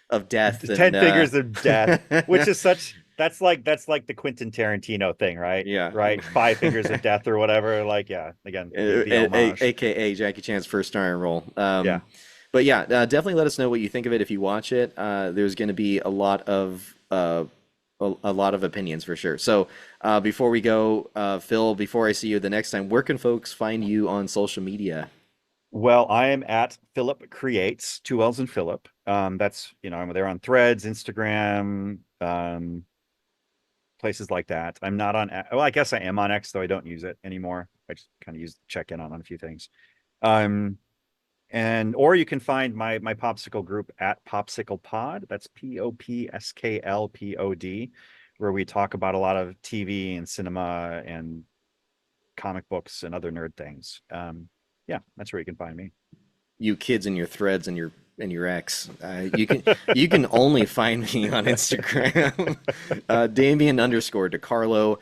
[SPEAKER 1] of Death, and
[SPEAKER 2] 10 Fingers of Death, which is such that's like the Quentin Tarantino thing, right?
[SPEAKER 1] yeah,
[SPEAKER 2] Right? Five Fingers of Death or whatever. Like, yeah, again, the homage.
[SPEAKER 1] AKA Jackie Chan's first starring role.
[SPEAKER 2] Yeah.
[SPEAKER 1] But yeah, definitely let us know what you think of it if you watch it. There's going to be a lot of opinions for sure. So before we go, Phil, before I see you the next time, where can folks find you on social media?
[SPEAKER 2] Well, I am at Philip Creates, two L's in Philip. That's, I'm there on Threads, Instagram, places like that. I'm not on, well, I guess I am on X, though I don't use it anymore. I just kind of check in on a few things. Um, or you can find my popsicle group at Popsicle Pod. That's POPSKLPOD, where we talk about a lot of TV and cinema and comic books and other nerd things. Yeah, that's where you can find me.
[SPEAKER 1] You kids and your threads and your ex. You can only find me on Instagram, Damian _ DeCarlo,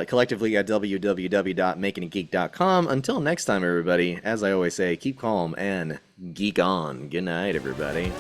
[SPEAKER 1] collectively at www.makingitgeek.com. Until next time, everybody. As I always say, keep calm and geek on. Good night, everybody.